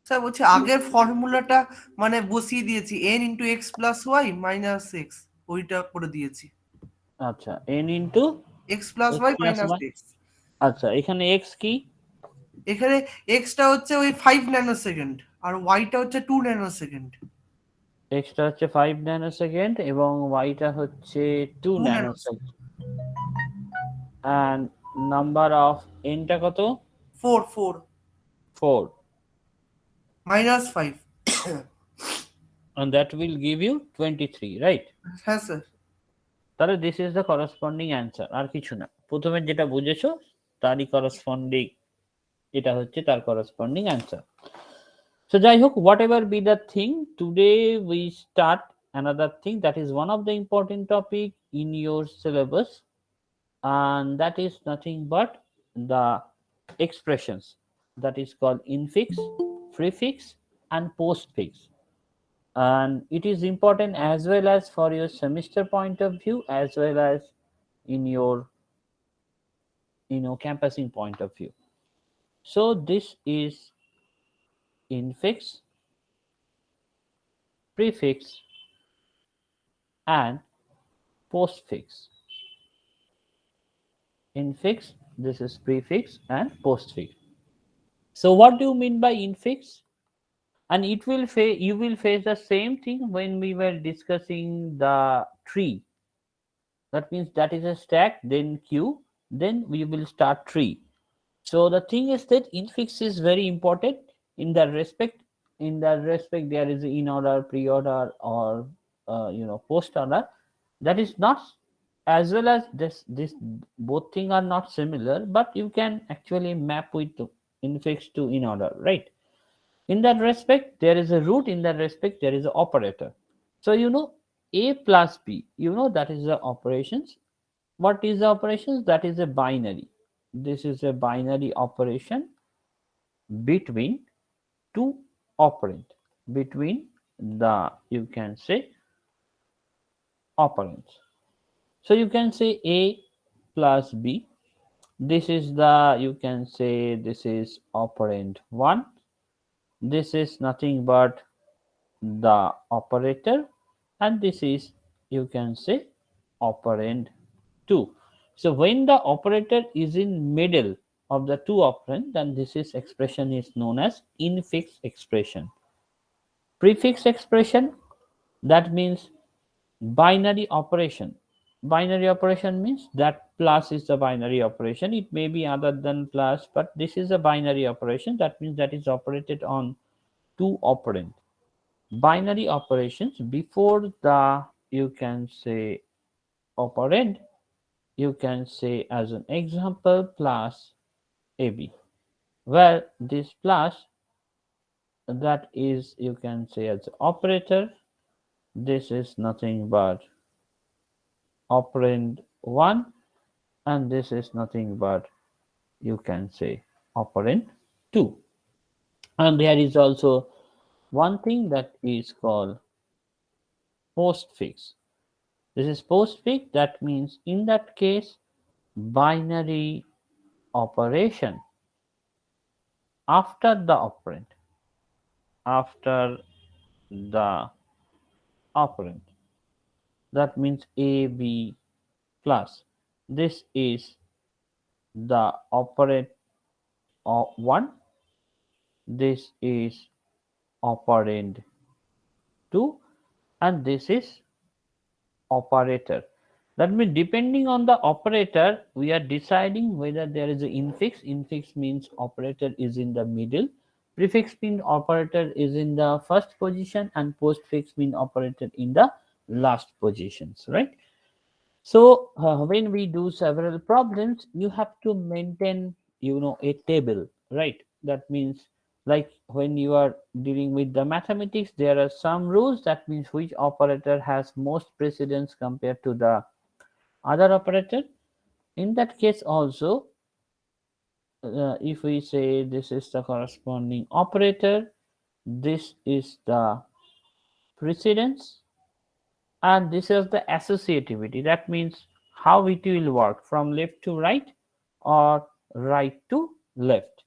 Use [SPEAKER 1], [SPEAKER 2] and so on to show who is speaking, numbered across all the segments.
[SPEAKER 1] Sir বলছি আগের ফর্মুলাটা মানে বসিয়ে দিয়েছি n into x plus y minus x, ওইটা করে দিয়েছি।
[SPEAKER 2] আচ্ছা, n into
[SPEAKER 1] x plus
[SPEAKER 2] x
[SPEAKER 1] y
[SPEAKER 2] plus
[SPEAKER 1] minus
[SPEAKER 2] y.
[SPEAKER 1] X.
[SPEAKER 2] আচ্ছা, এখানে এক্স কি?
[SPEAKER 1] এখানে এক্সটা হচ্ছে ওই 5 ন্যানো সেকেন্ড আর ওয়াইটা হচ্ছে 2 ন্যানো সেকেন্ড।
[SPEAKER 2] এক্সটা হচ্ছে 5 ন্যানো সেকেন্ড এবং ওয়াইটা হচ্ছে 2
[SPEAKER 1] 2
[SPEAKER 2] nano
[SPEAKER 1] nano
[SPEAKER 2] second. and number of nটা কত?
[SPEAKER 1] 4 4
[SPEAKER 2] 4,
[SPEAKER 1] minus 5।
[SPEAKER 2] and that will give you 23, right?
[SPEAKER 1] হ্যাঁ স্যার।
[SPEAKER 2] তাহলে this is the corresponding answer, আর কিছু না। প্রথমে যেটা বুঝেছো তারই করসপন্ডিং, এটা হচ্ছে তার করসপন্ডিং অ্যান্সার। So যাই হোক, whatever be the thing, today we start another thing that is one of the important topic in your syllabus, and that is nothing but the expressions, that is called infix, prefix and postfix. And it is important as well as for your semester point of view as well as in your campusing point of view. So this is infix, prefix and postfix. Infix, this is prefix and postfix. So what do you mean by infix? And it will you will face the same thing when we were discussing the tree. That means that is a stack, then queue, then we will start tree. So the thing is that infix is very important in that respect. In that respect, there is in order, pre-order, or post order. That is not, as well as this both thing are not similar, but you can actually map with infix to in order, right? In that respect, there is a root. In that respect, there is an operator. So a plus b. That is the operations. What is the operations? That is a binary. This is a binary operation between two operand, between the, you can say, operands. So you can say a plus b. This is the, you can say, this is operand 1. This is nothing but the operator, and this is, you can say, operand 2. So when the operator is in middle of the two operand, then this is expression is known as infix expression. Prefix expression, that means binary operation. Binary operation means that plus is the binary operation. It may be other than plus, but this is a binary operation. That means that is operated on two operand. Binary operations before the, you can say, operand, you can say as an example plus ab, where this plus, that is, you can say, as operator. This is nothing but operand 1, and this is nothing but, you can say, operand 2. And there is also one thing that is called postfix. This is postfix. That means in that case, binary operation after the operand, after the operand. That means a b plus. This is the operand of 1. This is operand 2, and this is operator. That means depending on the operator, we are deciding whether there is an infix. Infix means operator is in the middle. Prefix means operator is in the first position, and postfix means operator in the last positions, right? So when we do several problems, you have to maintain, a table, right? That means, like when you are dealing with the mathematics, there are some rules. That means which operator has most precedence compared to the other operator. In that case also, if we say this is the corresponding operator, this is the precedence, and this is the associativity. That means how it will work from left to right or right to left.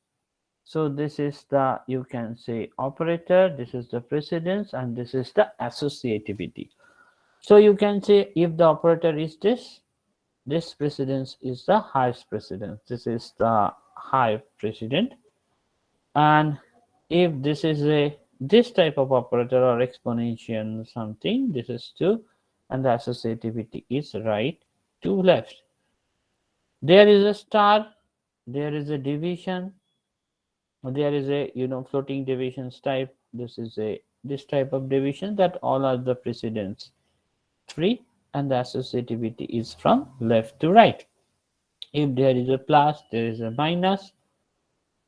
[SPEAKER 2] So this is the, you can say, operator, this is the precedence, and this is the associativity. So you can say if the operator is this precedence is the highest precedence, this is the high precedent, and if this is a this type of operator or exponential something, this is 2, and the associativity is right to left. There is a star, there is a division, there is a floating divisions type, this is a this type of division, that all are the precedence 3, and the associativity is from left to right. If there is a plus, there is a minus,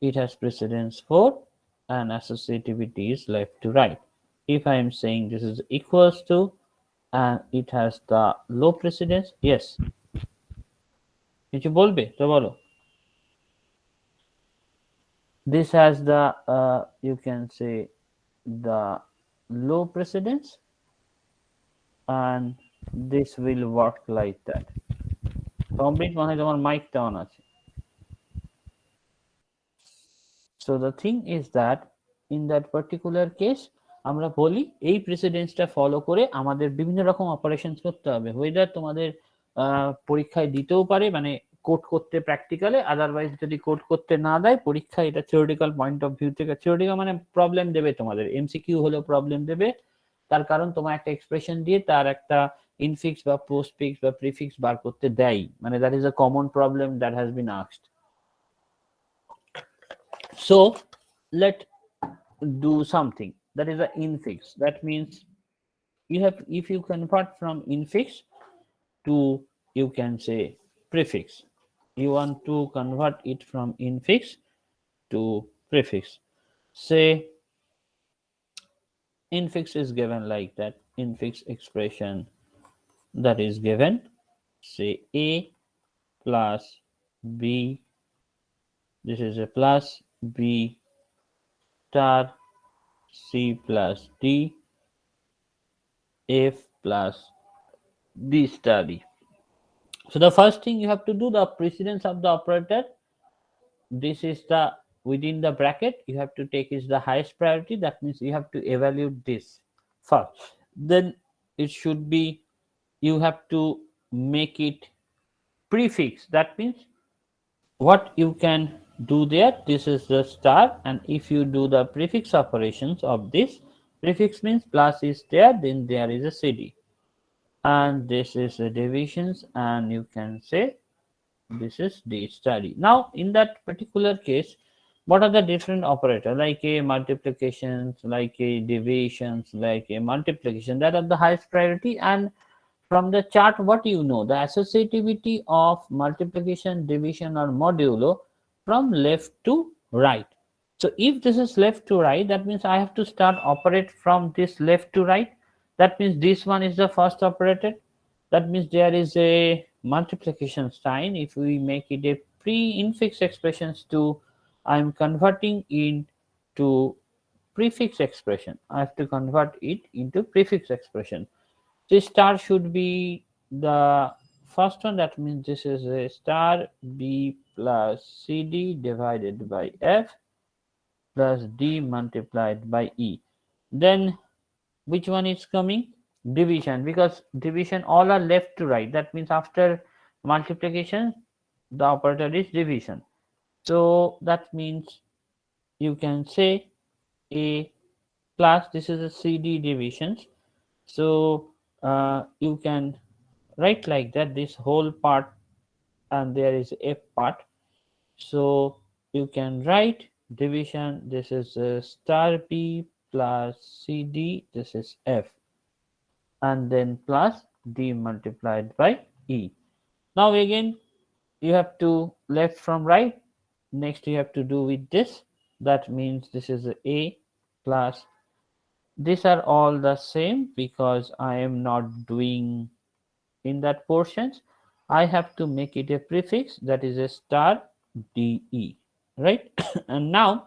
[SPEAKER 2] it has precedence 4, and associativity is left to right. If I am saying this is equals to and it has the low precedence, yes, কিছু বলবে তো বলো, this has the you can say the low precedence, and this will work like that. Complete মানে তোমার মাইকটা on আছে. So the thing is that in that particular case আমরা বলি এই প্রেসিডেন্সটা ফলো করে আমাদের বিভিন্ন রকম অপারেশনস করতে হবে, ওয়েদার তোমাদের পরীক্ষায় দিতেও পারে, মানে কোড করতে প্র্যাকটিক্যালে, আদারওয়াইজ যদি কোড করতে না দেয় পরীক্ষায়, এটা থিওরিটিক্যাল পয়েন্ট অফ ভিউ থেকে, থিওরিটিক্যাল মানে প্রবলেম দেবে তোমাদের, এমসিকিউ হলেও প্রবলেম দেবে, তার কারণ তোমার একটা এক্সপ্রেশন দিয়ে তার একটা ইনফিক্স বা পোস্টফিক্স বা প্রিফিক্স বার করতে দেয়, মানে that is a common problem that has been asked. So let do something that is an infix. That means you have, if you convert from infix to, you can say, prefix, you want to convert it from infix to prefix. Say infix is given like that, infix expression that is given, say a plus b, this is a plus b star c plus d, f plus d star d. So the first thing you have to do, the precedence of the operator, this is the within the bracket, you have to take is the highest priority, that means you have to evaluate this first, then it should be, you have to make it prefix, that means what you can do there, this is the star, and if you do the prefix operations of this, prefix means plus is there, then there is a cd, and this is the divisions, and you can say this is d study. Now in that particular case, what are the different operator, like a multiplications, like a divisions, like a multiplication, that are the highest priority, and from the chart what you know, the associativity of multiplication, division or modulo from left to right. So if this is left to right, that means I have to start operate from this left to right, that means this one is the first operator, that means there is a multiplication sign, if we make it a pre-infix expressions to, I am converting into prefix expression, I have to convert it into prefix expression. This star should be the first one, that means this is a star b plus cd divided by f plus d multiplied by e. Then which one is coming? Division, because division all are left to right, that means after multiplication the operator is division, so that means you can say a plus, this is a cd divisions, so you can write like that, this whole part, and there is f part, so you can write division, this is a star b plus cd, this is f, and then plus d multiplied by e. Now again you have to left from right, next you have to do with this, that means this is a plus, these are all the same because I am not doing in that portions, I have to make it a prefix, that is a star de, right? And now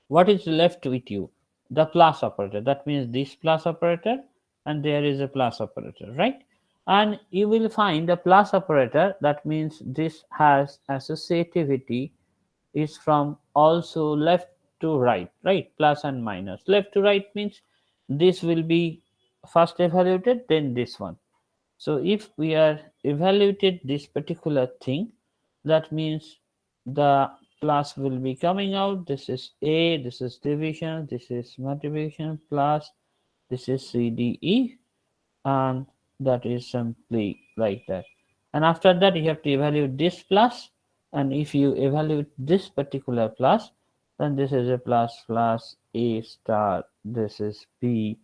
[SPEAKER 2] what is left with you? The plus operator, that means this plus operator, and there is a plus operator, right? And you will find the plus operator, that means this has associativity is from also left to right, right? Plus and minus. Left to right means this will be first evaluated, then this one. So if we are evaluated this particular thing, that means the plus will be coming out. This is A, this is division, this is multiplication, plus this is CDE, and that is simply like that. And after that, you have to evaluate this plus, and if you evaluate this particular plus, then this is a plus plus A star, this is B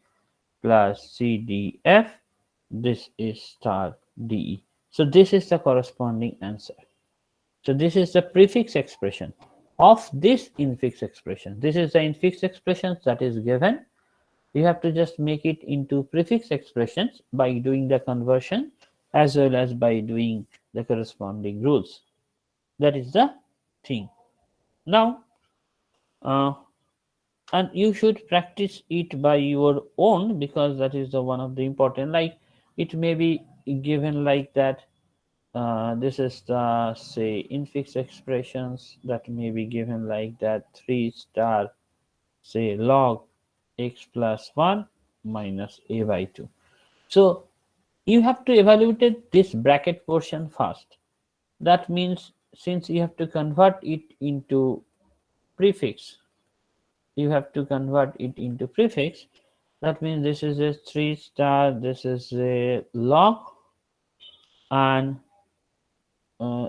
[SPEAKER 2] plus C D F, this is star D E. So this is the corresponding answer. So this is the prefix expression of this infix expression. This is the infix expression that is given. You have to just make it into prefix expressions by doing the conversion as well as by doing the corresponding rules. That is the thing. Now, uh, and you should practice it by your own, because that is the one of the important. Like it may be given like that. This is the say infix expressions that may be given like that: 3 star say log x plus 1 minus a by 2. So you have to evaluate this bracket portion first. That means since you have to convert it into prefix, you have to convert it into prefix. That means this is a 3 star, this is a log, and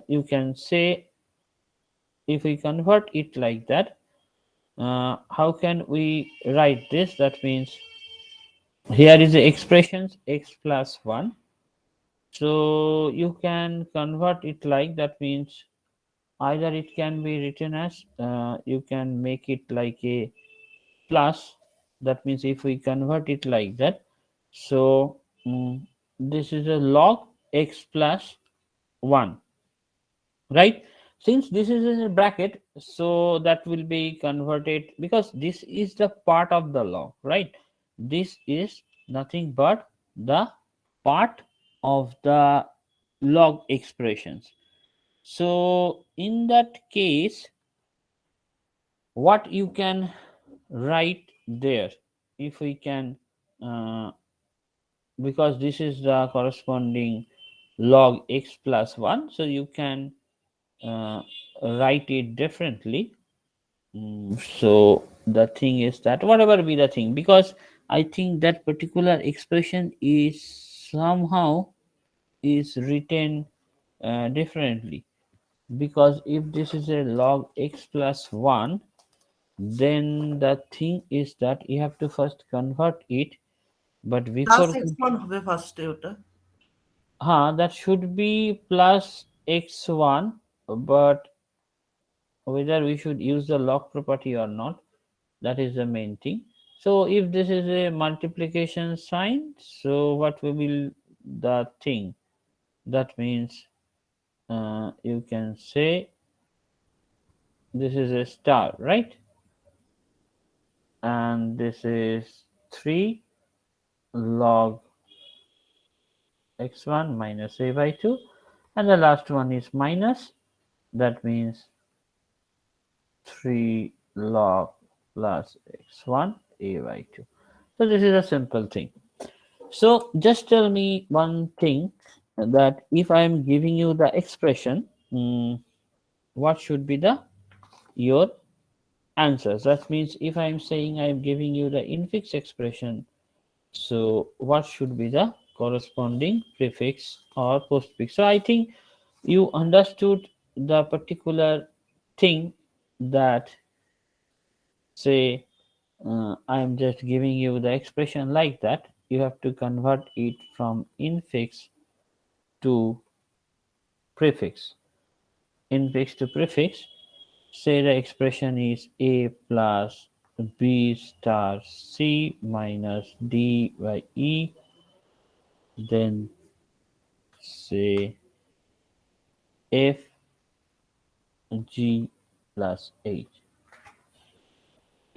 [SPEAKER 2] you can say if we convert it like that, how can we write this? That means here is the expressions x plus 1. So you can convert it like that, means either it can be written as you can make it like a plus. That means if we convert it like that, so this is a log x plus 1, right? Since this is in a bracket, so that will be converted, because this is the part of the log, right? This is nothing but the part of the log expressions. So in that case, what you can write there, if we can uh, because this is the corresponding log x plus 1, so you can uh, write it differently. So the thing is that whatever be the thing, because I think that particular expression is somehow is written differently, because if this is a log x plus 1, then the thing is that you have to first convert it, but
[SPEAKER 1] plus
[SPEAKER 2] before
[SPEAKER 1] x one হবে ফার্স্টে ওটা।
[SPEAKER 2] that should be plus x1, but whether we should use the log property or not, that is the main thing. So if this is a multiplication sign, so what will be the thing? That means you can say this is a star, right? And this is 3 log x1 minus a by 2, and the last one is minus. That means 3 log plus x1 a by 2. So this is a simple thing. So just tell me one thing, that if I am giving you the expression, what should be the your answers? That means if I am saying I am giving you the infix expression, so what should be the corresponding prefix or postfix? So I think you understood the particular thing, that say I am just giving you the expression like that. You have to convert it from infix to prefix. Infix to prefix. Say the expression is a plus b star c minus d by e. Then say f g plus h.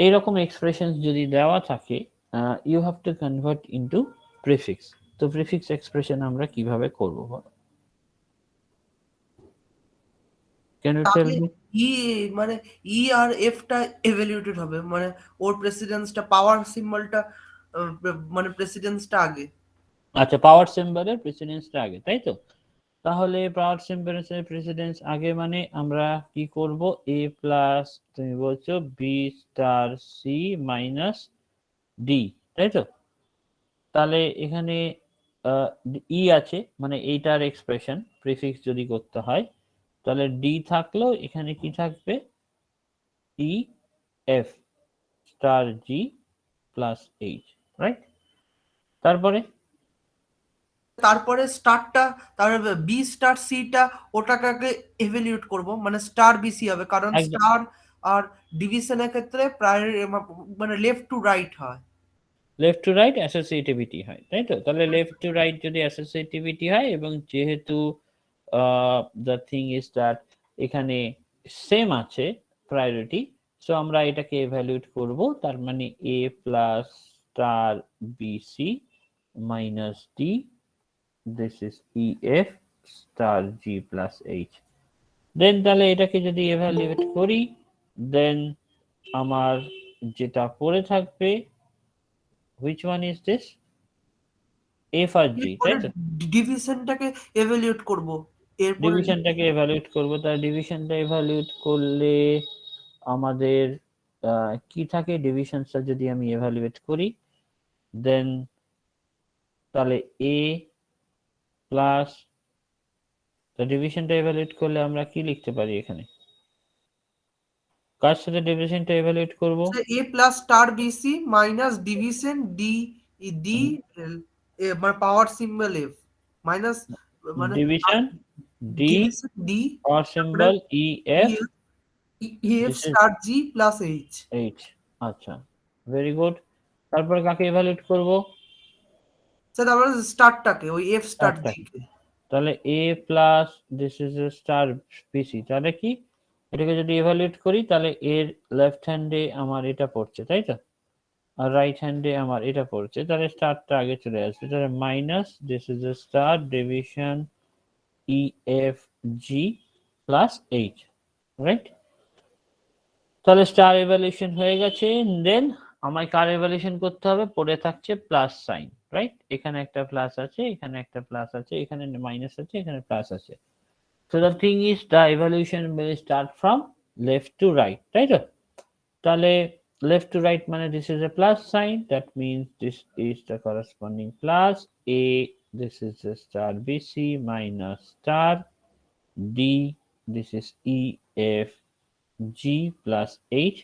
[SPEAKER 2] এইরকম expression যদি দেওয়া থাকে, you have to convert into prefix. তো prefix expression আমরা কিভাবে করব বলো? Can you tell
[SPEAKER 1] তাহলে
[SPEAKER 2] me?
[SPEAKER 1] ই মানে ই আর এফটা এভালুয়েটেড হবে, মানে ওর প্রেসিডেন্সটা, পাওয়ার সিম্বলটা, মানে প্রেসিডেন্সটা আগে।
[SPEAKER 2] আচ্ছা, পাওয়ার সিম্বলের প্রেসিডেন্সটা আগে, তাই তো? তাহলে পাওয়ার সিম্বলের প্রেসিডেন্স আগে মানে আমরা কি করব? এ প্লাস তুমি বলছো b star c minus d, তাই তো? তাহলে এখানে ই আছে, মানে এইটার এক্সপ্রেশন প্রিফিক্স যদি করতে হয়, তাহলে ডি থাকলো, এখানে কি থাকবে? ই F star G plus H, right? তারপরে
[SPEAKER 1] তারপরে স্টারটা, তারপরে বি স্টার সিটা, ওটাকে আগে এভালুয়েট করব, মানে স্টার বিসি হবে, কারণ
[SPEAKER 2] একদম
[SPEAKER 1] স্টার আর ডিভিশনের ক্ষেত্রে প্রায় মানে লেফট টু রাইট হয়।
[SPEAKER 2] লেফট টু রাইট অ্যাসোসিয়েটিভিটি হয়, তাই তো? তাহলে লেফট টু রাইট যদি অ্যাসোসিয়েটিভিটি হয়, এবং যেহেতু দ্য থিং ইজ দ্যাট এখানে সেম আছে প্রায়োরিটি, সো আমরা এটাকে এভ্যালুয়েট করব, তার মানে A plus star B C minus D, this is E F star G plus H. Then তাহলে এটাকে যদি এভ্যালুয়েট করি, দেন আমার যেটা পড়ে থাকবে, which one is this? F আর জি,
[SPEAKER 1] এরপরে
[SPEAKER 2] তাই তো?
[SPEAKER 1] ডিভিশনটাকে এভালুয়েট করব, এরপরে
[SPEAKER 2] ডিভিশনটাকে এভালুয়েট করব, তার ডিভিশনটা এভালুয়েট করলে আমাদের কি থাকে? ডিভিশনটা যদি আমি এভালুয়েট করি, দেন তাহলে এ প্লাস, ডিভিশনটা এভালুয়েট করলে আমরা কি লিখতে পারি এখানে? কার সাথে ডিভিশনটা এভালুয়েট করব?
[SPEAKER 1] A plus star B C minus division D, D মানে পাওয়ার সিম্বল এফ মাইনাস, মানে
[SPEAKER 2] division D
[SPEAKER 1] division D,
[SPEAKER 2] power
[SPEAKER 1] তারপরে
[SPEAKER 2] symbol E F,
[SPEAKER 1] F
[SPEAKER 2] this is
[SPEAKER 1] star G plus H.
[SPEAKER 2] H. আচ্ছা, ভেরি গুড। তারপর কাকে evaluate করব?
[SPEAKER 1] Sir তারপরে স্টারটাকে, ওই F star জি
[SPEAKER 2] স্টারটাকে।
[SPEAKER 1] কে।
[SPEAKER 2] তাহলে A plus this is A star P C, তাহলে কি এটাকে যদি এভালুয়েট করি, তাহলে এর লেফট হ্যান্ডে আমার এটা পড়ছে, তাই তো? আর রাইট হ্যান্ডে আমার এটা পড়ছে, তাহলে স্টারটা আগে চলে আসবে, তাহলে minus this is A star division E F G plus H, right? তাহলে স্টার এভালুয়েশন হয়ে গেছে। দেন আমায় কার এভালুয়েশন করতে হবে? পড়ে থাকছে প্লাস সাইন, রাইট? এখানে একটা প্লাস আছে, এখানে একটা প্লাস আছে, এখানে মাইনাস আছে, এখানে প্লাস আছে। So the thing is the evaluation will start from left to right, তাই তো? তাহলে left to right মানে this is a plus sign, that means this is the corresponding plus a, this is a star bc minus star d, this is e f g plus h,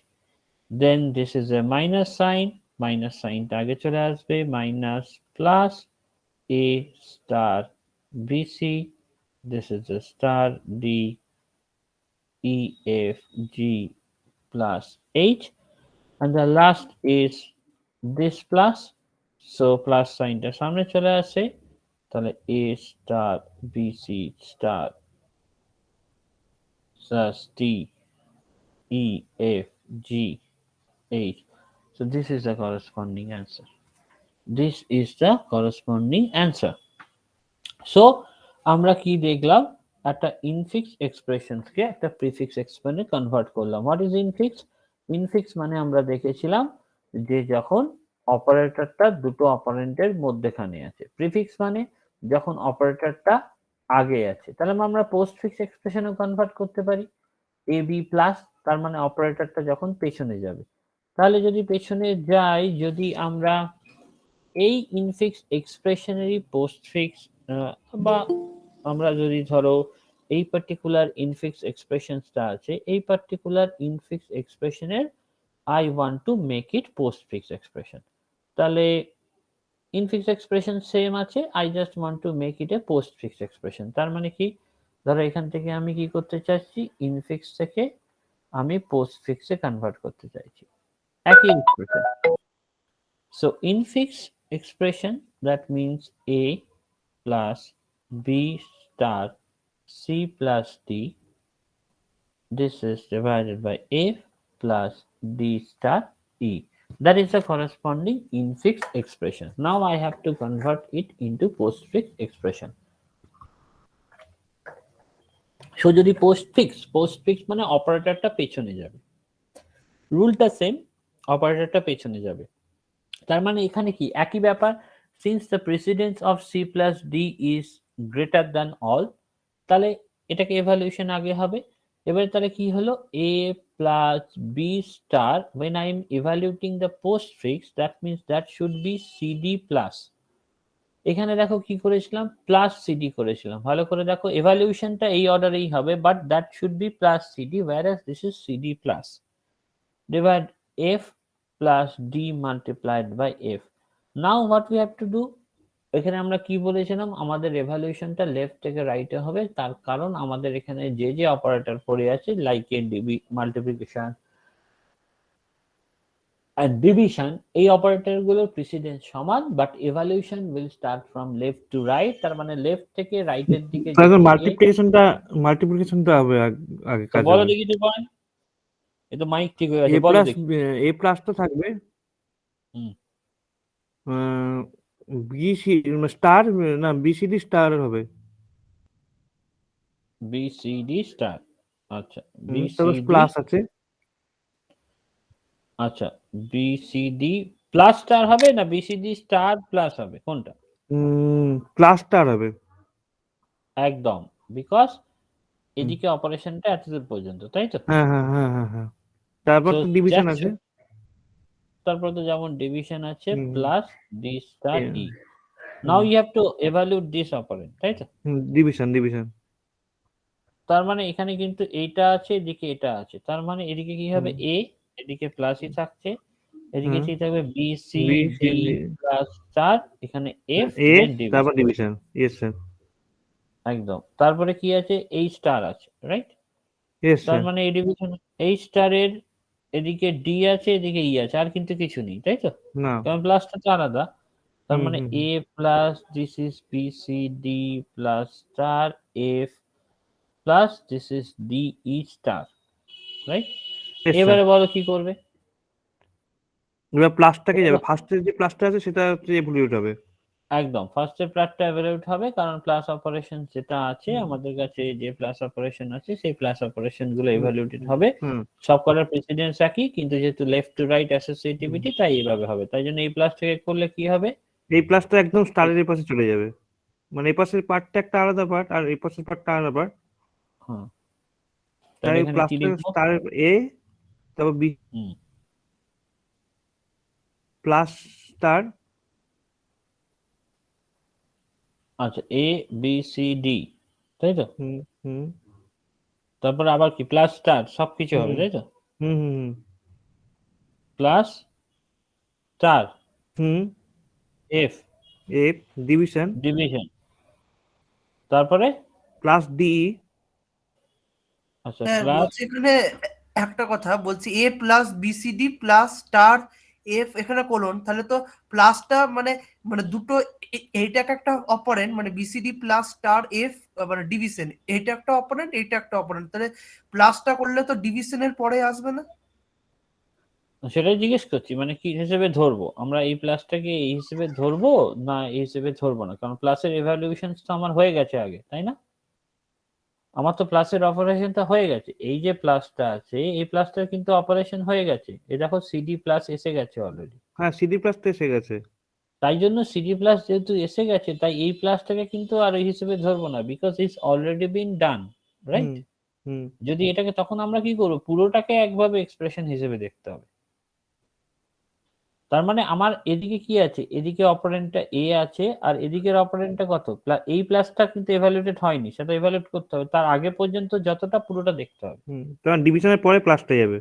[SPEAKER 2] then this is a minus sign টা আগে চলে আসবে, minus plus a star bc, this is a star d e f g plus h, and the last is this plus, so plus সাইনটা সামনে চলে আসে, তাহলে a star bc star plus d e f g h, so this is the corresponding answer, this is the corresponding answer. So আমরা কি দেখলাম? একটা infix এক্সপ্রেশনকে একটা prefix এক্সপ্রেশনে কনভার্ট করলাম। What is infix? ইনফিক্স মানে আমরা দেখেছিলাম যে যখন অপারেটরটা দুটো অপারেন্টের মধ্যেখানে আছে। প্রিফিক্স মানে যখন অপারেটরটা আগে আছে। তাহলে আমরা পোস্টফিক্স এক্সপ্রেশনেও কনভার্ট করতে পারি। এ বি প্লাস, তার মানে অপারেটরটা যখন পেছনে যাবে। তাহলে যদি পেছনে যাই, যদি আমরা এই ইনফিক্স এক্সপ্রেশনেরই পোস্টফিক্স, বা আমরা যদি ধরো এই পার্টিকুলার ইনফিক্স এক্সপ্রেশনটা আছে, এই পার্টিকুলার ইনফিক্স এক্সপ্রেশনের I want to make it postfix expression, তাহলে ইনফিক্স এক্সপ্রেশন সেম আছে, I just want to make it A postfix expression. তার মানে কি, ধরো এখান থেকে আমি কি করতে চাচ্ছি? ইনফিক্স থেকে আমি পোস্টফিক্সে কনভার্ট করতে চাইছি, একই expression. So infix expression, that means a plus b star c plus d, this is divided by a plus d star e. That is the corresponding infix expression. Now I have to convert it into postfix expression. So যদি post fix মানে অপারেটরটা পেছনে যাবে, রুলটা same, অপারেটরটা পেছনে যাবে। তার মানে এখানে কি একই ব্যাপার, since the precedence of c plus d is greater than all, তাহলে এটাকে এভালুয়েশন আগে হবে। এবারে তাহলে কি হলো, a plus b star when I am evaluating the postfix, that means that should be cd plus। এখানে দেখো কি করেছিলাম, প্লাস সিডি করেছিলাম, ভালো করে দেখো এভালুয়েশনটা এই অর্ডারেই হবে, but that should be plus CD, whereas this is cd plus। Divide f plus d multiplied by f। Now what we have to do, এখানে আমরা কি বলেছিলাম, আমাদের এভালুয়েশনটা লেফট থেকে রাইটে হবে, তার কারণ আমাদের এখানে যে যে অপারেটর পড়ে আছে লাইক এ ডিবি মাল্টিপ্লিকেশন আর ডিভিশন, এই অপারেটর গুলোর প্রিসিডেন্স সমান, but evaluation will start from left to right, তার মানে লেফট থেকে রাইটের দিকে
[SPEAKER 3] তাহলে মাল্টিপ্লিকেশনটা হবে আগে কাজ
[SPEAKER 2] বলো
[SPEAKER 3] হবে।
[SPEAKER 2] দেখি তো পয়েন্ট, এই তো মাইক ঠিক হয়ে
[SPEAKER 3] এ
[SPEAKER 2] আছে, বলো
[SPEAKER 3] প্লাস
[SPEAKER 2] দেখি।
[SPEAKER 3] এ প্লাসটা থাকবে,
[SPEAKER 2] হুম।
[SPEAKER 3] বিসি স্টার, না বিসিডি স্টার হবে।
[SPEAKER 2] বিসিডি স্টার, আচ্ছা
[SPEAKER 3] তারপর
[SPEAKER 2] বিসিডি,
[SPEAKER 3] প্লাস আছে,
[SPEAKER 2] আচ্ছা বিসিডি প্লাস স্টার হবে না বিসিডি স্টার প্লাস হবে, কোনটা?
[SPEAKER 3] প্লাস স্টার হবে
[SPEAKER 2] একদম, বিকজ এদিকে অপারেশনটা এতদূর পর্যন্ত, তাই তো?
[SPEAKER 3] হ্যাঁ হ্যাঁ হ্যাঁ হ্যাঁ হ্যাঁ। তারপর তো ডিভিশন আছে,
[SPEAKER 2] তারপর তো যেমন ডিভিশন আছে
[SPEAKER 3] হুম,
[SPEAKER 2] plus D star
[SPEAKER 3] Yeah.
[SPEAKER 2] D. Now you have to evaluate this operand, তাই তো?
[SPEAKER 3] ডিভিশন।
[SPEAKER 2] তার মানে এখানে কিন্তু এইটা আছে, এদিকে এটা আছে, তার মানে এদিকে কি হবে, এ, এদিকে প্লাসই থাকছে, এদিকে কি থাকবে, b c
[SPEAKER 3] b C
[SPEAKER 2] D plus star, এখানে এফ
[SPEAKER 3] এ,
[SPEAKER 2] দেন
[SPEAKER 3] তারপর
[SPEAKER 2] ডিভিশন,
[SPEAKER 3] ডিভিশন। ইয়েস স্যার,
[SPEAKER 2] একদম। তারপরে কি আছে, এই স্টার আছে, রাইট?
[SPEAKER 3] ইয়েস
[SPEAKER 2] তার
[SPEAKER 3] স্যার।
[SPEAKER 2] মানে এই ডিভিশন, এই স্টারের এদিকে ডি আছে, এদিকে ই আছে, আর কিন্তু কিছু নেই, তাই তো?
[SPEAKER 3] না,
[SPEAKER 2] কারণ প্লাসটা তো আলাদা। তার
[SPEAKER 3] হুম
[SPEAKER 2] মানে
[SPEAKER 3] হুম
[SPEAKER 2] A plus this is B C D plus star F plus this is D E star, right?
[SPEAKER 3] yes, sir.
[SPEAKER 2] এবারে বলো কি করবে।
[SPEAKER 3] এবার প্লাসটাকে যাবে, ফার্স্টের যে প্লাসটা আছে সেটা হচ্ছে এভলিউট হবে।
[SPEAKER 2] একদম, ফার্স্টের প্লাসটা এভালুয়েট হবে, কারণ প্লাস অপারেশন যেটা আছে আমাদের কাছে, যে প্লাস অপারেশন আছে সেই প্লাস অপারেশন গুলো এভালুয়েটেড হবে। সব কটার প্রেসিডেন্স একই, কিন্তু যেহেতু লেফট টু রাইট অ্যাসোসিয়েটিভিটি, তাই এইভাবে হবে। তাই জন্য এই প্লাস থেকে করলে কি হবে,
[SPEAKER 3] এই প্লাসটা একদম স্টারের এই পাশে চলে যাবে, মানে এই পাশের পার্টটা একটা আলাদা পার্ট আর এই পাশের পার্টটা আলাদা পার্ট।
[SPEAKER 2] হ্যাঁ,
[SPEAKER 3] তাই
[SPEAKER 2] তাহলে এখানে কি
[SPEAKER 3] প্লাসটা
[SPEAKER 2] লিখবো,
[SPEAKER 3] স্টার এ, তারপর বি প্লাস স্টার,
[SPEAKER 2] আচ্ছা এ বি সি ডি, তাই তো?
[SPEAKER 3] হুম হুম
[SPEAKER 2] তারপর আবার কি প্লাস স্টার সবকিছু হবে, তাই তো?
[SPEAKER 3] হুম হুম
[SPEAKER 2] প্লাস স্টার
[SPEAKER 3] হুম
[SPEAKER 2] এফ
[SPEAKER 3] এফ ডিভিশন
[SPEAKER 2] ডিভিশন, তারপরে
[SPEAKER 3] প্লাস ডি,
[SPEAKER 2] আচ্ছা
[SPEAKER 1] হ্যাঁ,
[SPEAKER 2] প্লাস,
[SPEAKER 1] বলছি এখানে একটা কথা বলছি, A plus B C D plus star F, এখানে কোলন, তাহলে তো প্লাসটা মানে মানে দুটো এইটা একটা অপারেন্ট, মানে বিসিডি প্লাস স্টার এফ মানে ডিভিশন, এইটা একটা অপারেন্ট, এইটা একটা অপারেন্ট, তাহলে প্লাসটা করলে তো ডিভিশনের পরে আসবে না?
[SPEAKER 2] সেটাই জিজ্ঞেস করছি, মানে কি হিসেবে ধরবো আমরা এই প্লাসটাকে, এই হিসেবে ধরবো না এই হিসেবে ধরবো না, কারণ প্লাসের এভালুয়েশন তো আমার হয়ে গেছে আগে, তাই না? আমার তো প্লাসের অপারেশনটা হয়ে গেছে, এই যে প্লাসটা আছে এই প্লাসটার কিন্তু অপারেশন হয়ে গেছে, এই দেখো সিডি প্লাস এসে গেছে অলরেডি।
[SPEAKER 3] হ্যাঁ সিডি প্লাস তো এসে গেছে।
[SPEAKER 2] তাই জন্য সিডি প্লাস যেহেতু এসে গেছে, তাই এই প্লাসটাকে কিন্তু আর এই হিসেবে ধরবো না, because it's already been done, right?
[SPEAKER 3] হুম
[SPEAKER 2] যদি এটাকে, তখন আমরা কি করবো, পুরোটাকে একভাবে এক্সপ্রেশন হিসেবে দেখতে হবে। তার মানে আমার এদিকে কি আছে, এদিকে অপারেন্টটা এ আছে, আর এদিকের অপারেন্টটা কত, এই প্লাসটা কিন্তু এভালুয়েটেড হয়নি, সেটা এভালুয়েট করতে হবে, তার আগে পর্যন্ত যতটা পুরোটা দেখতে হবে।
[SPEAKER 3] কারণ ডিভিশনের পরে প্লাসটা যাবে।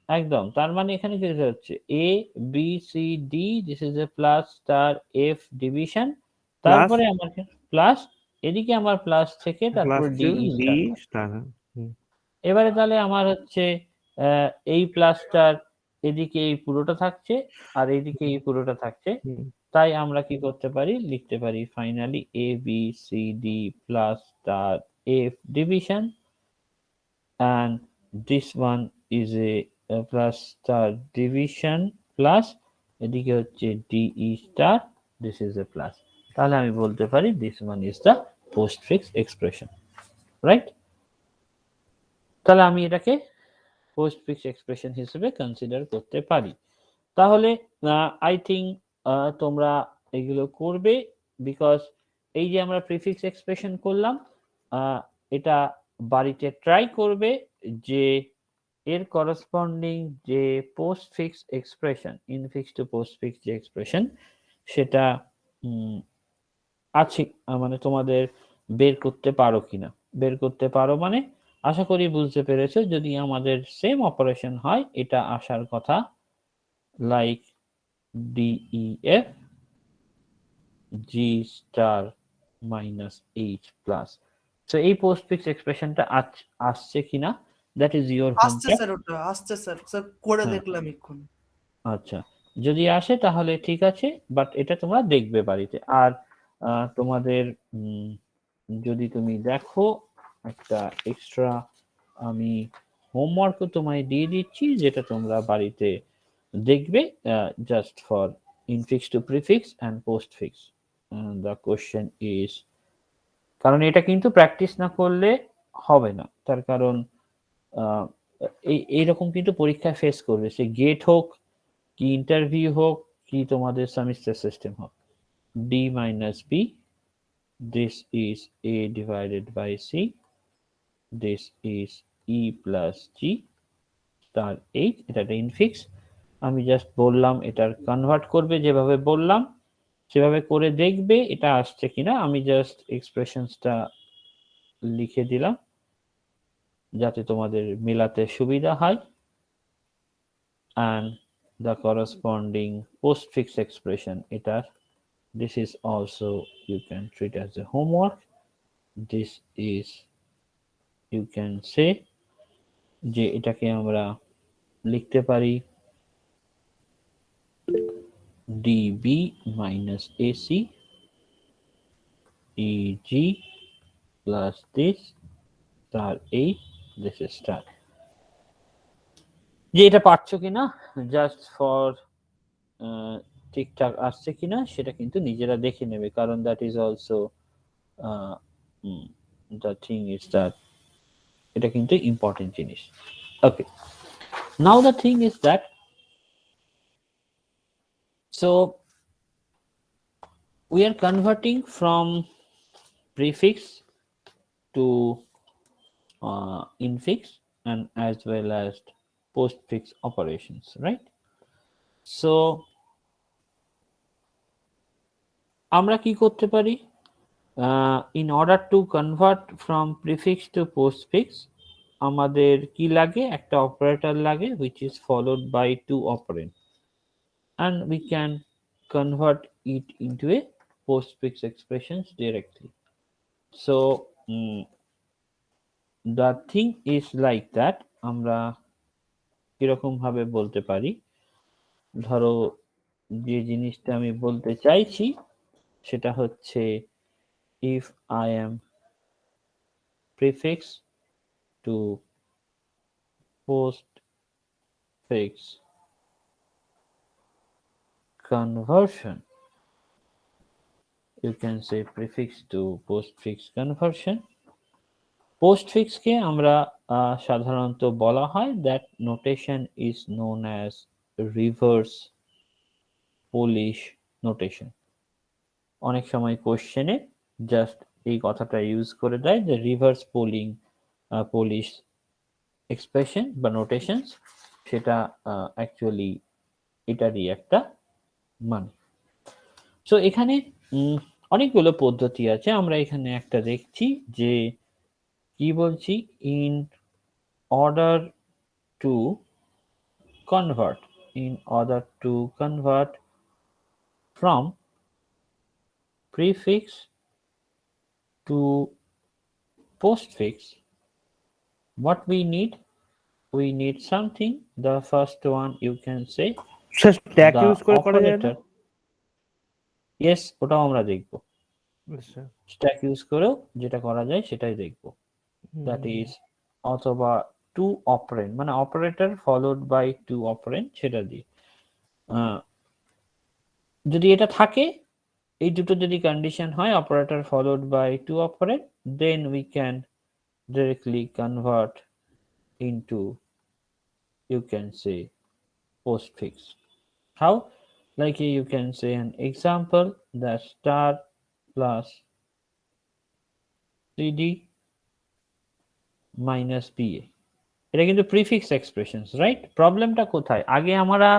[SPEAKER 2] একদম, তার মানে এখানে কি হচ্ছে, A B C D, this is A plus star F division, তারপরে আমার প্লাস, এদিকে আমার প্লাস থেকে তারপর ডি
[SPEAKER 3] ডি স্টার।
[SPEAKER 2] এবারে তাহলে আমার হচ্ছে এই প্লাসটার এদিকে এই পুরোটা থাকছে, আর এইদিকে এই পুরোটা থাকছে, তাই আমরা কি করতে পারি, লিখতে পারি finally a B C D plus star F division, and this one is a plus star division plus এদিকে হচ্ছে d e star, this is a plus, তাহলে আমি বলতে পারি this one is the postfix expression, right? তাহলে আমি এটাকে post fix expression হিসেবে কনসিডার করতে পারি। তাহলে আই থিঙ্ক তোমরা এগুলো করবে, বিকজ এই যে আমরা প্রিফিক্স এক্সপ্রেশন করলাম, এটা বাড়িতে ট্রাই করবে যে এর করসপন্ডিং যে postfix expression, infix to postfix যে এক্সপ্রেশন সেটা আছে মানে তোমাদের বের করতে পারো কিনা। বের করতে পারো মানে আশা করি বুঝতে পেরেছো, যদি আমাদের সেম অপারেশন হয় এটা আসার কথা, like DEF G star minus H plus. So এই পোস্টফিক্স এক্সপ্রেশনটা আসছে কিনা, দ্যাট ইজ ইওর
[SPEAKER 1] আসছে
[SPEAKER 2] হোমওয়ার্ক।
[SPEAKER 1] স্যার, ওটা আসছে স্যার, স্যার করে
[SPEAKER 2] হ্যাঁ।
[SPEAKER 1] দেখলাম এক্ষুনি।
[SPEAKER 2] আচ্ছা, যদি আসে তাহলে ঠিক আছে, বাট এটা তোমরা দেখবে বাড়িতে। আর তোমাদের যদি তুমি দেখো একটা এক্সট্রা আমি হোমওয়ার্কও তোমায় দিয়ে দিচ্ছি, যেটা তোমরা বাড়িতে দেখবে, just for infix to prefix and postfix. The question is, কারণ এটা কিন্তু প্র্যাকটিস না করলে হবে না, তার কারণ এইরকম কিন্তু পরীক্ষায় ফেস করবে, সে গেট হোক কি ইন্টারভিউ হোক কি তোমাদের সেমিস্টার সিস্টেম হোক। D minus B, this is A divided by C, this is E plus G star H, এটা একটা ইনফিক্স। আমি জাস্ট বললাম এটার কনভার্ট করবে, যেভাবে বললাম সেভাবে করে দেখবে এটা আসছে কিনা। আমি জাস্ট এক্সপ্রেশনসটা লিখে দিলাম যাতে তোমাদের মেলাতে সুবিধা হয়। and the corresponding postfix expression এটার, this is also you can treat as a homework. This is you can say যে এটাকে আমরা লিখতে পারি DB minus AC EG plus this star A, this is star। যে এটা পারছো কিনা, জাস্ট ফর ঠিকঠাক আসছে কিনা সেটা কিন্তু নিজেরা দেখে নেবে, কারণ that is also the thing is that এটা কিন্তু ইম্পর্টেন্ট জিনিস। Okay, now the thing is that, so we are converting from prefix to infix and as well as postfix operations, right? So আমরা কি করতে পারি, in order to convert from prefix to postfix আমাদের কি লাগে, একটা operator লাগে which is followed by two operand, and we can convert it into a postfix expressions directly. So the thing is like that, আমরা কিরকম ভাবে বলতে পারি, ধরো যে জিনিসটা আমি বলতে চাইছি সেটা হচ্ছে if I am prefix to postfix conversion, you can say prefix to postfix conversion. Postfix কে আমরা সাধারণত বলা হয় that notation is known as reverse Polish notation. অনেক সময় কোশ্চেনে জাস্ট এই কথাটা ইউজ করে দেয় যে রিভার্স পোলিশ এক্সপ্রেশন বা নোটেশনস, সেটা অ্যাকচুয়ালি এটারই একটা মানে। সো এখানে অনেকগুলো পদ্ধতি আছে, আমরা এখানে একটা দেখছি যে কি বলছি, in order to convert from prefix to postfix, what we need something, the first one you can say
[SPEAKER 3] sir stack
[SPEAKER 2] the
[SPEAKER 3] use করে করা যায় না?
[SPEAKER 2] operator, yes ওটাও আমরা দেখবো,
[SPEAKER 3] আচ্ছা,
[SPEAKER 2] স্ট্যাক ইউজ করেও যেটা করা যায় সেটাই দেখবো, that is অথবা টু অপারেন্ড মানে operator followed by two operand, সেটা দিয়ে যদি এটা থাকে, এই দুটো যদি কন্ডিশন হয় operator followed by two operand, then we can directly convert into, you can say, postfix. How? Like you can say an example, that star plus cd minus ba. এটা কিন্তু প্রিফিক্স এক্সপ্রেশনস, রাইট? প্রবলেমটা কোথায়? আগে আমরা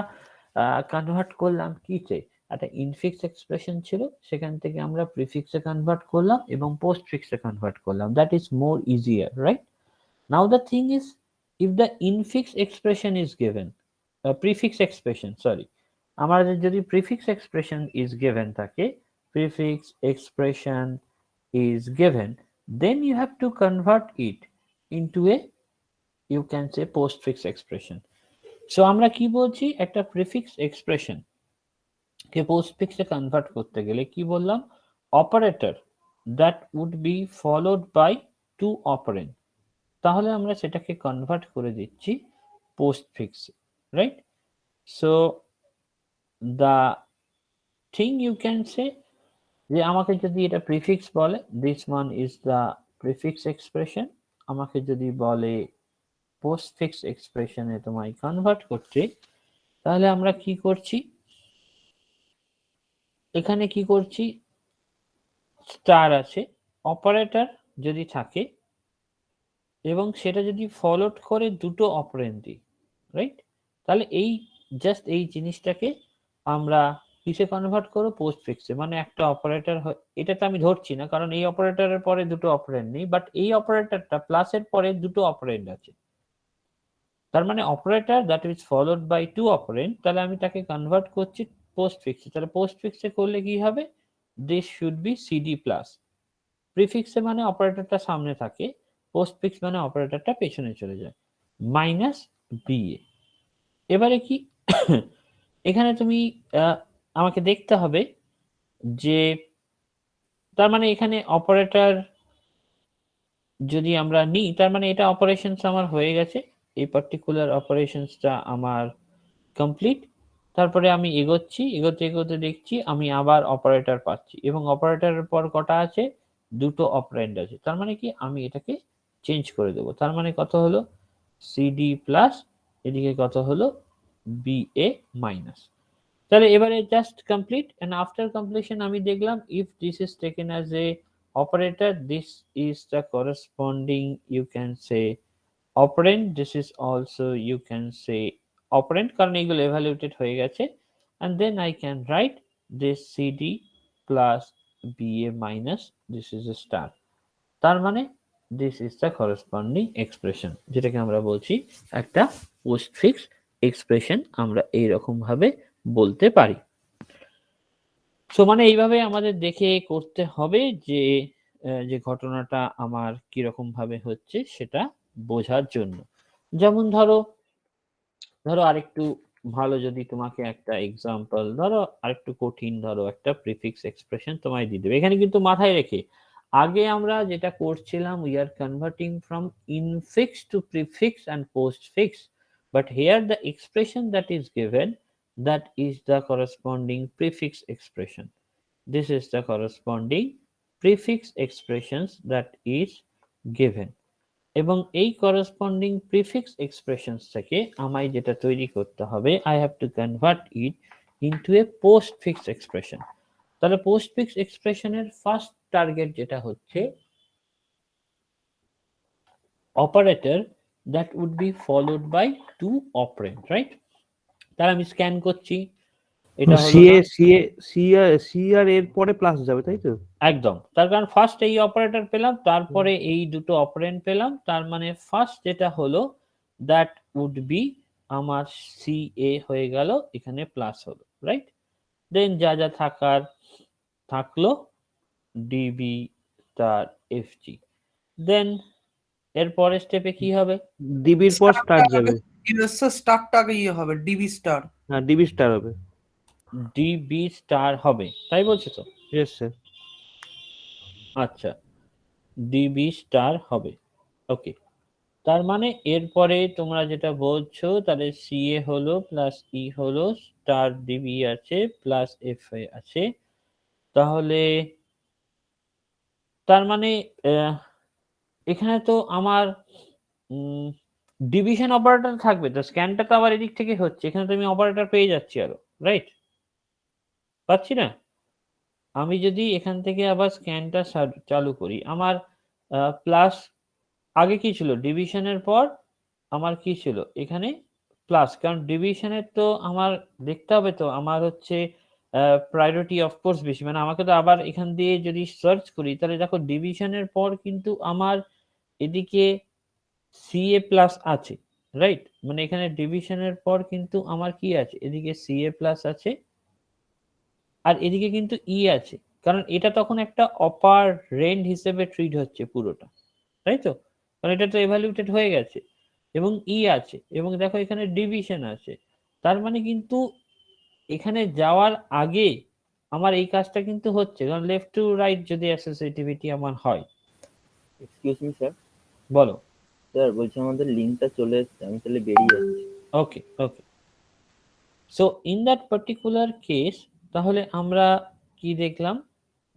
[SPEAKER 2] convert করলাম কিতে, একটা infix expression ছিল, সেখান থেকে আমরা প্রিফিক্সে কনভার্ট করলাম এবং পোস্টফিক্সে কনভার্ট করলাম। That is more easier, right? Now the thing is, if the infix expression is given, prefix expression, sorry, আমাদের যদি প্রিফিক্স এক্সপ্রেশন ইজ গিভেন থাকে, prefix expression is given, then you have to convert it into a, you can say, postfix expression. So আমরা কি বলছি, একটা prefix expression কে পোস্টফিক্সে convert করতে গেলে কি বললাম, operator that would be followed by two operand, তাহলে আমরা সেটাকে কনভার্ট করে দিচ্ছি postfix, right? So the thing you can say, যে আমাকে যদি এটা প্রিফিক্স বলে, this one is the prefix expression, আমাকে যদি বলে পোস্টফিক্স এক্সপ্রেশনে তোমায় কনভার্ট করতে, তাহলে আমরা কি করছি, এখানে কি করছি, স্টার আছে, অপারেটর যদি থাকে এবং সেটা যদি ফলোড করে দুটো অপারেন্ড দিই, রাইট? তাহলে এই জাস্ট এই জিনিসটাকে আমরা কিসে কনভার্ট করব, পোস্টফিক্সে। মানে একটা অপারেটর, এটা তো আমি ধরছি না কারণ এই অপারেটরের পরে দুটো অপারেন্ড নেই, বাট এই অপারেটরটা প্লাসের পরে দুটো অপারেন্ড আছে, তার মানে operator that is followed by two operand, তাহলে আমি তাকে কনভার্ট করছি পোস্টফিক্সে। তাহলে পোস্টফিক্সে করলে কি হবে, this should be C D plus. প্রিফিক্সে মানে অপারেটরটা সামনে থাকে, পোস্টফিক্স মানে অপারেটরটা পেছনে চলে যায়, মাইনাস বিএ। এবারে কি এখানে তুমি আমাকে দেখতে হবে যে, তার মানে এখানে অপারেটর যদি আমরা নিই, তার মানে এটা অপারেশনস আমার হয়ে গেছে, এই পার্টিকুলার অপারেশনসটা আমার কমপ্লিট। তারপরে আমি এগোচ্ছি, এগোতে এগোতে দেখছি আমি আবার অপারেটর পাচ্ছি, এবং অপারেটরের পর কটা আছে, দুটো অপারেন্ড আছে, তার মানে কি আমি এটাকে চেঞ্জ করে দেবো। তার মানে কত হলো, সিডি প্লাস, এদিকে কত হলো, বিএ মাইনাস। তাহলে এবারে just complete, and after completion আমি দেখলাম if this is taken as a operator, this is the corresponding, you can say, operand, this is also, you can say, operand, কারণ এগুলো evaluated হয়ে গেছে, and then I can write this cd plus ba minus, this is a star, তার মানে this is the corresponding expression, যেটাকে আমরা বলছি একটা postfix expression, আমরা এইরকম ভাবে বলতে পারি। সো মানে এইভাবে আমাদের দেখে করতে হবে যে যে ঘটনাটা আমার কিরকম ভাবে হচ্ছে সেটা বোঝার জন্য। যেমন ধরো আরেকটু ভালো, যদি তোমাকে একটা এক্সাম্পল, ধরো আরেকটু কঠিন, ধরো একটা প্রিফিক্স এক্সপ্রেশন তোমায় দিয়ে দেবে। এখানে কিন্তু মাথায় রেখে, আগে আমরা যেটা করছিলাম, we are converting from infix to prefix and postfix, but here the expression that is given, that is the corresponding prefix expression. This is the corresponding prefix expressions that is given. এবং এই corresponding prefix expressions থেকে আমায় যেটা তৈরি করতে হবে, I have to convert it into a postfix expression. তাহলে postfix expression এর ফার্স্ট টার্গেট যেটা হচ্ছে operator that would be followed by two operand, right? তাহলে আমি স্ক্যান করছি, এটা হলো
[SPEAKER 3] সি আর এর পরে প্লাস যাবে, তাই তো?
[SPEAKER 2] একদম, তার কারণ ফার্স্ট এই অপারেটর পেলাম, তারপরে এই দুটো অপারেন্ড পেলাম, তার মানে ফার্স্ট যেটা হলো দ্যাট উড বি আমার সি এ হয়ে গেল, এখানে প্লাস হলো, রাইট? দেন যা যা থাকার থাকলো, ডিবি স্টার এফ জি। দেন এর পরের স্টেপে কি হবে,
[SPEAKER 3] ডিবির পর স্টার যাবে,
[SPEAKER 1] স্টারটা আগে ইয়ে হবে, ডিবি স্টার।
[SPEAKER 3] হ্যাঁ ডিবি স্টার হবে,
[SPEAKER 2] ডিবি স্টার হবে, তাই বলছো তো?
[SPEAKER 3] Yes sir.
[SPEAKER 2] আচ্ছা, ডিবি স্টার হবে, ওকে। তার মানে এরপরে তোমরা যেটা বলছো, তাহলে সি এ হলো প্লাস ই হলো, স্টার ডিবি আছে প্লাস এফ এ আছে, তাহলে তার মানে এখানে তো আমার ডিভিশন অপারেটর থাকবে, তো স্ক্যানটা তো আবার এদিক থেকে হচ্ছে, এখানে তো আমি অপারেটর পেয়ে যাচ্ছি আরো, রাইট? পাচ্ছি না? আমি যদি এখান থেকে আবার স্ক্যানটা চালু করি, আমার প্লাস আগে কি ছিল? ডিভিশনের পর আমার কি ছিল? এখানে প্লাস, কারণ ডিভিশনের তো আমার দেখতে হবে, তো আমার হচ্ছে প্রায়োরিটি অফ কোর্স বেশি। মানে আমাকে তো আবার এখান দিয়ে যদি সার্চ করি, তাহলে দেখো ডিভিশনের পর কিন্তু আমার এদিকে CA প্লাস আছে, রাইট? মানে এখানে ডিভিশনের পর কিন্তু আমার কি আছে? এদিকে CA প্লাস আছে, আর এদিকে কিন্তু E আছে। কারণ এটা তখন একটা অপারেন্ড হিসেবে ট্রিট হচ্ছে পুরোটা, তাই তো? কারণ এটা তো এভালুয়েটেড হয়ে গেছে, এবং E আছে, এবং দেখো এখানে ডিভিশন আছে। তার মানে কিন্তু এখানে যাওয়ার আগে আমার এই কাজটা কিন্তু হচ্ছে, কারণ লেফট টু রাইট যদি অ্যাসোসিয়েটিভিটি আমার হয়।
[SPEAKER 4] এক্সকিউজ মি স্যার,
[SPEAKER 2] বলো।
[SPEAKER 4] স্যার বলছি আমাদের লিঙ্কটা চলে এসেছে, আমি তাহলে বেরিয়ে যাচ্ছি।
[SPEAKER 2] Okay, okay. So in that particular case, তাহলে আমরা কি দেখলাম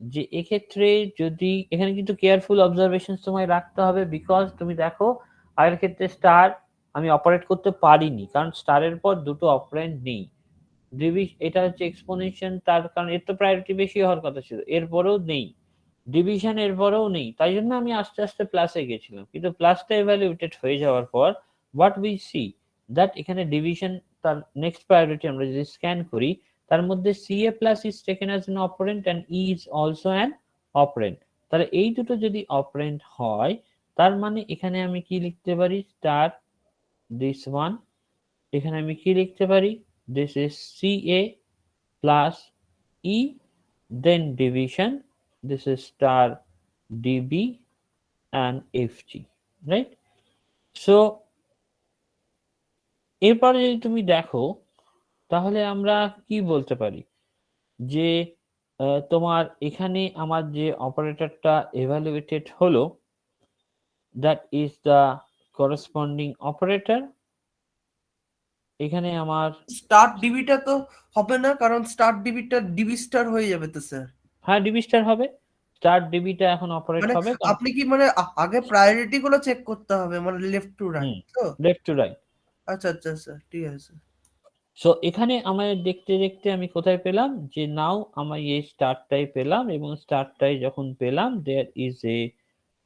[SPEAKER 2] যে এক্ষেত্রে যদি এখানে কিন্তু কেয়ারফুল অবজারভেশন সময় রাখতে হবে, বিকজ তুমি দেখো আগের ক্ষেত্রে স্টার আমি অপারেট করতে পারিনি, কারণ স্টারের পর দুটো অপারেন্ড নেই। এটা হচ্ছে এক্সপোনেনশিয়াল, তার কারণ এর তো প্রায়োরিটি বেশি হওয়ার কথা ছিল, এরপরেও নেই। ডিভিশন এরপরেও নেই, তাই জন্য আমি আস্তে আস্তে প্লাসে গেছিলাম, কিন্তু প্লাসটা এভালুয়েটেড হয়ে যাওয়ার পর হোয়াট উই সি দ্যাট এখানে ডিভিশন তার নেক্সট প্রায়োরিটি আমরা যদি স্ক্যান করি, তার মধ্যে CA plus is taken as an operant and E is also an operant. তাহলে এই দুটো যদি অপারেন্ট হয়, তার মানে এখানে আমি কি লিখতে পারি? স্টার দিস ওয়ান, এখানে আমি কি লিখতে পারি? This is CA plus E, then division, this is star DB and FG, right? So এরপরে যদি তুমি দেখো, তাহলে আমরা কি বলতে পারি যে তোমার এখানে আমার যে অপারেটরটা এভালুয়েটেড হলো, that is the corresponding operator। এখানে আমার
[SPEAKER 1] স্টার্ট ডিবিটা তো হবে না, কারণ স্টার্ট ডিবিটা ডিবি স্টার হয়ে যাবে তো স্যার।
[SPEAKER 2] হ্যাঁ ডিবি স্টার হবে, স্টার ডিবিটা এখন অপারেট
[SPEAKER 1] মানে
[SPEAKER 2] হবে।
[SPEAKER 1] আপনি কি মানে আগে প্রায়োরিটি গুলো চেক করতে হবে, মানে লেফট টু রাইট তো?
[SPEAKER 2] Left to right.
[SPEAKER 1] আচ্ছা আচ্ছা স্যার, ঠিক আছে।
[SPEAKER 2] সো এখানে আমাদের দেখতে দেখতে আমি কোথায় পেলাম যে নাও আমি এই স্টারটাই পেলাম, এবং স্টারটাই যখন পেলাম দেয়ার ইজ এ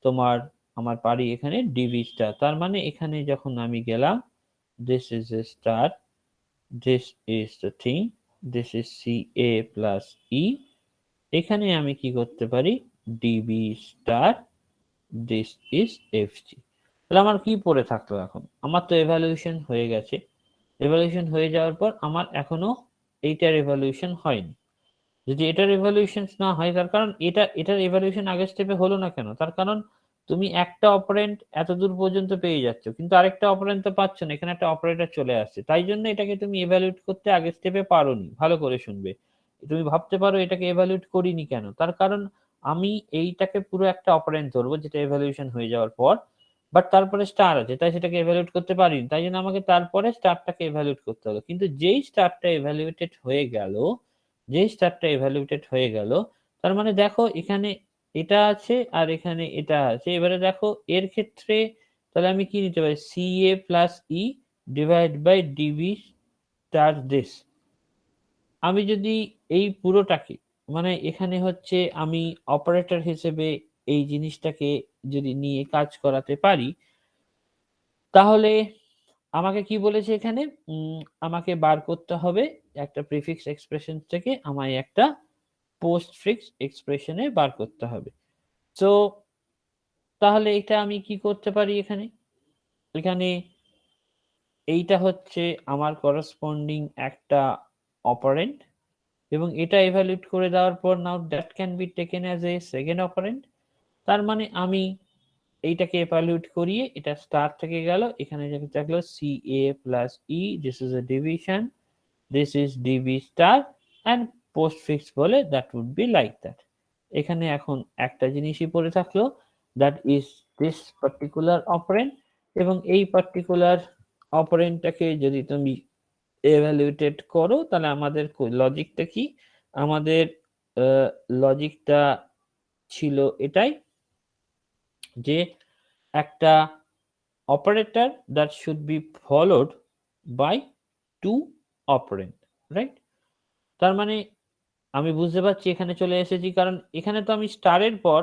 [SPEAKER 2] তোমার আমার পারি এখানে ডিবি স্টার। তার মানে এখানে যখন আমি গেলাম, this is A star, this is the thing, this is CA plus E। এখানে আমি কি করতে পারি? DB star, this is FG। তাহলে আমার কি পড়ে থাকলো এখন? আমার তো এভালুয়েশন হয়ে গেছে, এভালুয়েশন হয়ে যাওয়ার পর আমার এখনো এইটার এভালুয়েশন হয়নি। যদি এটার এভালুয়েশন না হয়, তার কারণ এটার এভালুয়েশন আগের স্টেপে হলো না কেন? তার কারণ তুমি একটা অপারেন্ট এত দূর পর্যন্ত পেয়ে যাচ্ছ, কিন্তু আরেকটা অপারেন্ট তো পাচ্ছ না, এখানে একটা অপারেটর চলে আসছে, তাই জন্য এটাকে তুমি এভালুয়েট করতে আগের স্টেপে পারোনি। ভালো করে শুনবে, তুমি ভাবতে পারো এটাকে এভালুয়েট করিনি কেন, তার কারণ আমি এইটাকে পুরো একটা অপারেন্ট ধরবো যেটা এভালুয়েশন হয়ে যাওয়ার পর, বাট তারপরে স্টার আছে, তাই সেটাকে এভালুয়েট করতে পারিনি, তাই জন্য আমাকে তারপরে স্টারটাকে এভালুয়েট করতে হলো। কিন্তু যেই স্টারটা এভালুয়েটেড হয়ে গেল, যে স্টারটা এভালুয়েটেড হয়ে গেল, তার মানে দেখো এখানে এটা আছে আর এখানে এটা আছে। এবারে দেখো এর ক্ষেত্রে তাহলে আমি কি নিতে পারি? CA plus E divide by d b star this. আমি যদি এই পুরোটাকে মানে এখানে হচ্ছে আমি অপারেটর হিসেবে এই জিনিসটাকে যদি নিয়ে কাজ করাতে পারি, তাহলে আমাকে কি বলেছে এখানে? আমাকে বার করতে হবে একটা প্রিফিক্স এক্সপ্রেশন থেকে আমায় একটা পোস্টফিক্স এক্সপ্রেশনে বার করতে হবে। তো তাহলে এটা আমি কি করতে পারি? এখানে এখানে এইটা হচ্ছে আমার করসপন্ডিং একটা অপারেন্ট, এবং এটা এভালুয়েট করে দেওয়ার পর now that can be taken as A second operant. তার মানে আমি এইটাকে এভালুয়েট করিয়ে এটা স্টার থেকে গেল, এখানে যেটা থাকলো CA plus E, this is A division, this is DB star and postfix বলে that would be like that. এখানে এখন একটা জিনিসই পড়ে থাকলো, that is this particular operand, এবং এই পার্টিকুলার অপারেন্টটাকে যদি তুমি এভালুয়েটেড করো, তাহলে আমাদের লজিকটা কি? আমাদের লজিকটা ছিল এটাই যে একটা operator that should be followed by two operand, right? তার মানে আমি বুঝতে পারছি এখানে চলে এসেছি, কারণ এখানে তো আমি স্টারের পর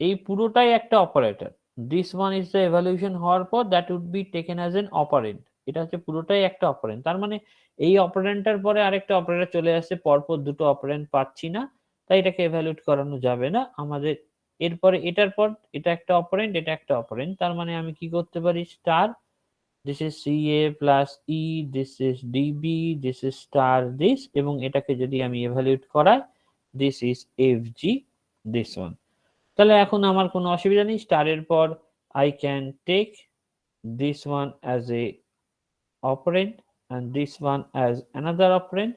[SPEAKER 2] এই পুরোটাই একটা operator. This one is the evaluation হওয়ার পর that would be taken as an operand. এটা হচ্ছে পুরোটাই একটা অপারেন্ট। তার মানে এই অপারেন্টটার পরে আরেকটা অপারেটর চলে আসছে, পরপর দুটো অপারেন্ট পাচ্ছি না, তাই এটাকে এভালুয়েট করানো যাবে না আমাদের। এরপরে এটার পর এটা একটা অপারেন্ট, এটা একটা অপারেন্ট, তার মানে আমি কি করতে পারি, star this is CA plus E, this is DB, this is star this, এবং এটাকে যদি আমি evaluate করাই, this is FG, this one. তাহলে এখন আমার কোনো অসুবিধা নেই, স্টারের পর I can take this one as a operand and this one as another operand.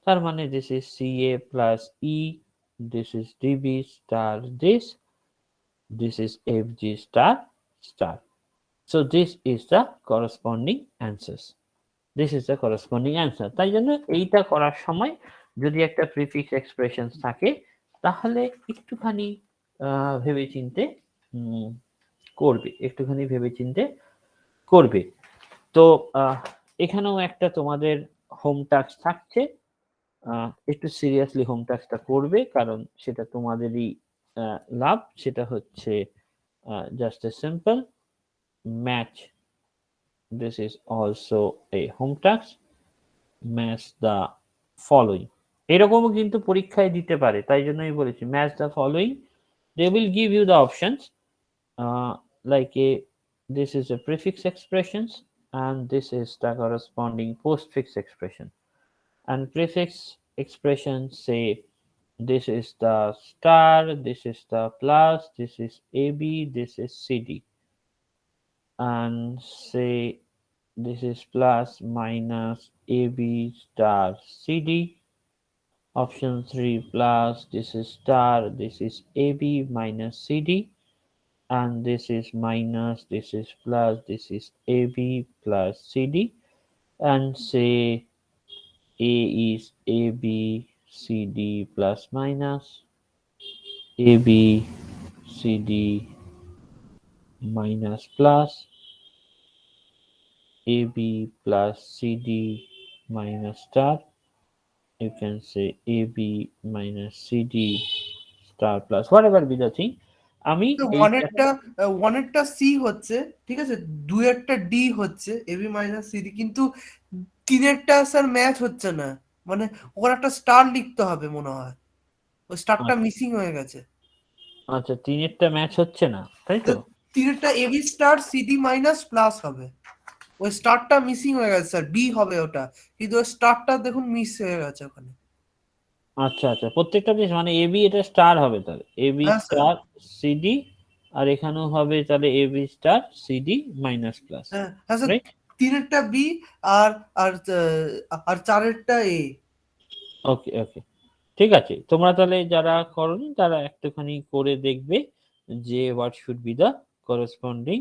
[SPEAKER 2] তার মানে this is CA plus E, this is DB star this is FG star star. So this is the corresponding answers. This is the corresponding answer. তাই জন্য এইটা করার সময় যদি একটা prefix expression থাকে তাহলে একটুখানি ভেবেচিন্তে করবে, একটুখানি ভেবেচিন্তে করবে। তো এখানেও একটা তোমাদের হোম টাস্ক থাকছে, একটু সিরিয়াসলি হোম টাস্কটা করবে, কারণ সেটা তোমাদেরই লাভ। সেটা হচ্ছে just a simple match. This is also a home task. Match the following. এরকমও কিন্তু পরীক্ষায় দিতে পারে, তাই জন্যই বলেছি match the following. They will give you the options like this is a prefix expressions and this is the corresponding postfix expression. And prefix expressions say this is the star, this is the plus, this is AB, this is CD. And say this is plus minus AB star CD. Option 3 plus, this is star, this is AB minus CD. And this is minus, this is plus, this is AB plus CD. And say A is AB CD plus minus, AB CD minus plus, AB plus CD minus star. You can say AB minus CD star plus whatever be the thing. আমি
[SPEAKER 1] ওয়ানেরটা C হচ্ছে, ঠিক আছে, দুয়েরটা D হচ্ছে AB minus CD, কিন্তু তিনেরটা sir match হচ্ছে না, মানে ওর একটা স্টার লিখতে হবে মনে হয়, ওই স্টারটা মিসিং হয়ে গেছে।
[SPEAKER 2] আচ্ছা, তিনেরটা ম্যাচ হচ্ছে না, তাই তো?
[SPEAKER 1] তিনেরটা A B star CD minus plus হবে, ওই স্টারটা মিসিং হয়ে গেছে স্যার, বি হবে ওটা, কিন্তু ওই স্টারটা দেখুন মিস হয়ে গেছে ওখানে।
[SPEAKER 2] আচ্ছা আচ্ছা, প্রত্যেকটা বেশ, মানে এবি এটা স্টার হবে, তাহলে এবি
[SPEAKER 1] হ্যাঁ, স্যার।
[SPEAKER 2] স্টার সিডি, আর এখানেও হবে তাহলে a b star CD minus plus,
[SPEAKER 1] হ্যাঁ স্যার,
[SPEAKER 2] রাইট?
[SPEAKER 1] তিনেরটা বি আর আর আর চারেরটা এ।
[SPEAKER 2] ওকে ওকে, ঠিক আছে। তোমরা তাহলে যারা করনি তারা একটুখানি করে দেখবে যে what should be the corresponding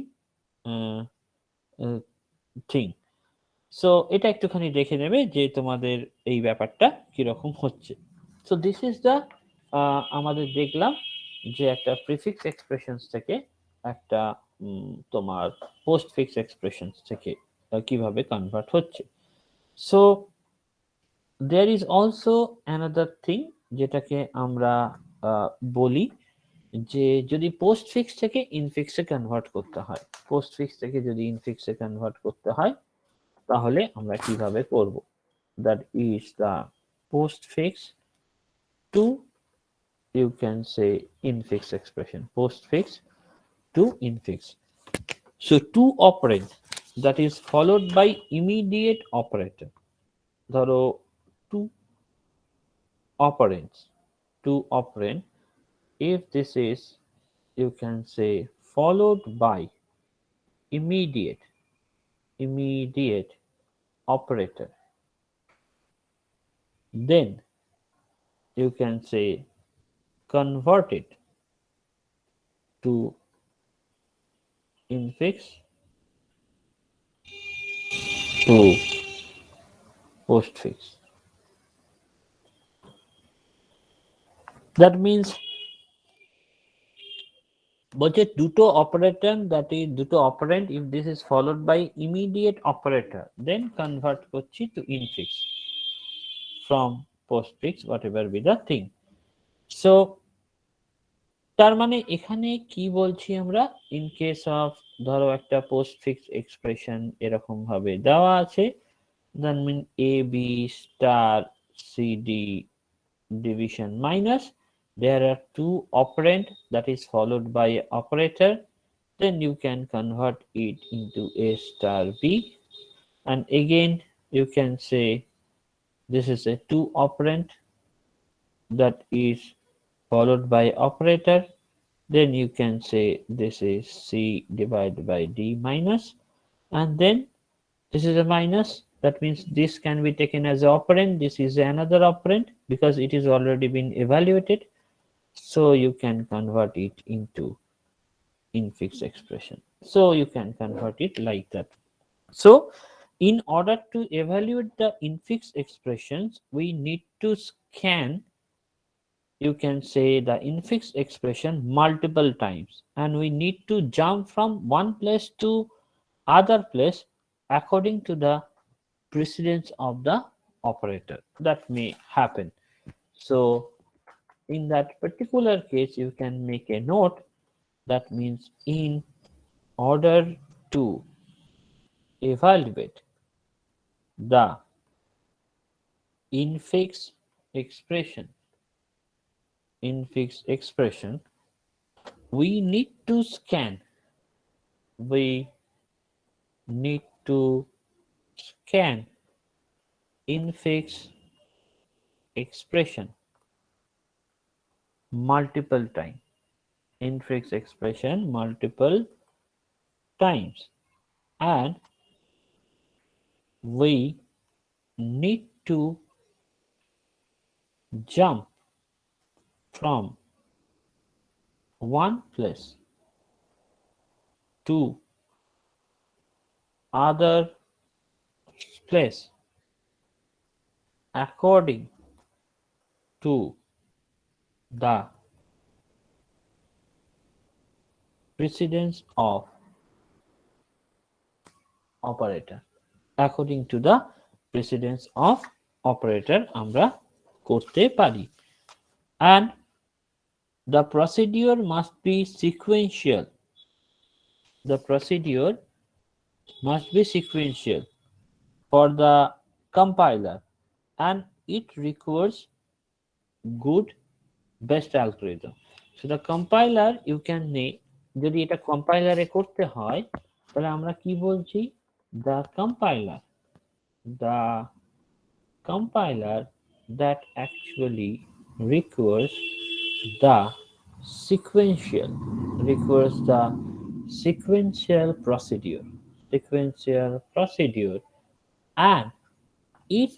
[SPEAKER 2] thing. So এটা একটুখানি দেখে নেবে যে তোমাদের এই ব্যাপারটা কিরকম হচ্ছে। সো দিস ইজ দ্য আমাদের দেখলাম যে একটা প্রিফিক্স এক্সপ্রেশনস থেকে একটা তোমার পোস্টফিক্স এক্সপ্রেশনস থেকে কিভাবে কনভার্ট হচ্ছে। So there is also another thing, যেটাকে আমরা বলি যে যদি পোস্টফিক্স থেকে ইনফিক্সে কনভার্ট করতে হয়, পোস্টফিক্স থেকে যদি ইনফিক্সে কনভার্ট করতে হয় তাহলে আমরা কিভাবে করব। That is the postfix to, you can say, infix expression, postfix to infix. So to operand that is followed by immediate operator, ধরো two operands, two operand, if this is, you can say, followed by immediate operator, then you can say convert it to infix to postfix. That means বলছে দুটো operator, that is দুটো operand, if this is followed by immediate operator then convert করছি to infix from postfix whatever be the thing. So তার মানে এখানে কি বলছি আমরা, ইন কেস অফ ধরো একটা পোস্টফিক্স এক্সপ্রেশন এরকম ভাবে দেওয়া আছে, that mean a b star c d division minus, there are two operand that is followed by a operator, then you can convert it into a star b, and again you can say this is a two operand that is followed by operator, then you can say this is c divided by d minus, and then this is a minus, that means this can be taken as an operand, this is another operand because it is already been evaluated, so you can convert it into infix expression. So you can convert it like that. So in order to evaluate the infix expressions, we need to scan, you can say, the infix expression multiple times, and we need to jump from one place to other place according to the precedence of the operator that may happen. So in that particular case you can make a note, that means in order to evaluate the infix expression we need to scan infix expression multiple times, and we need to jump from one place to other place according to the precedence of operator, আমরা করতে পারি, and the procedure must be sequential. For the compiler, and it requires good best algorithm. So the compiler you can name, যদি এটা কম্পাইলারে করতে হয় তাহলে আমরা কি বলছি, the compiler that actually requires the sequential procedure, and it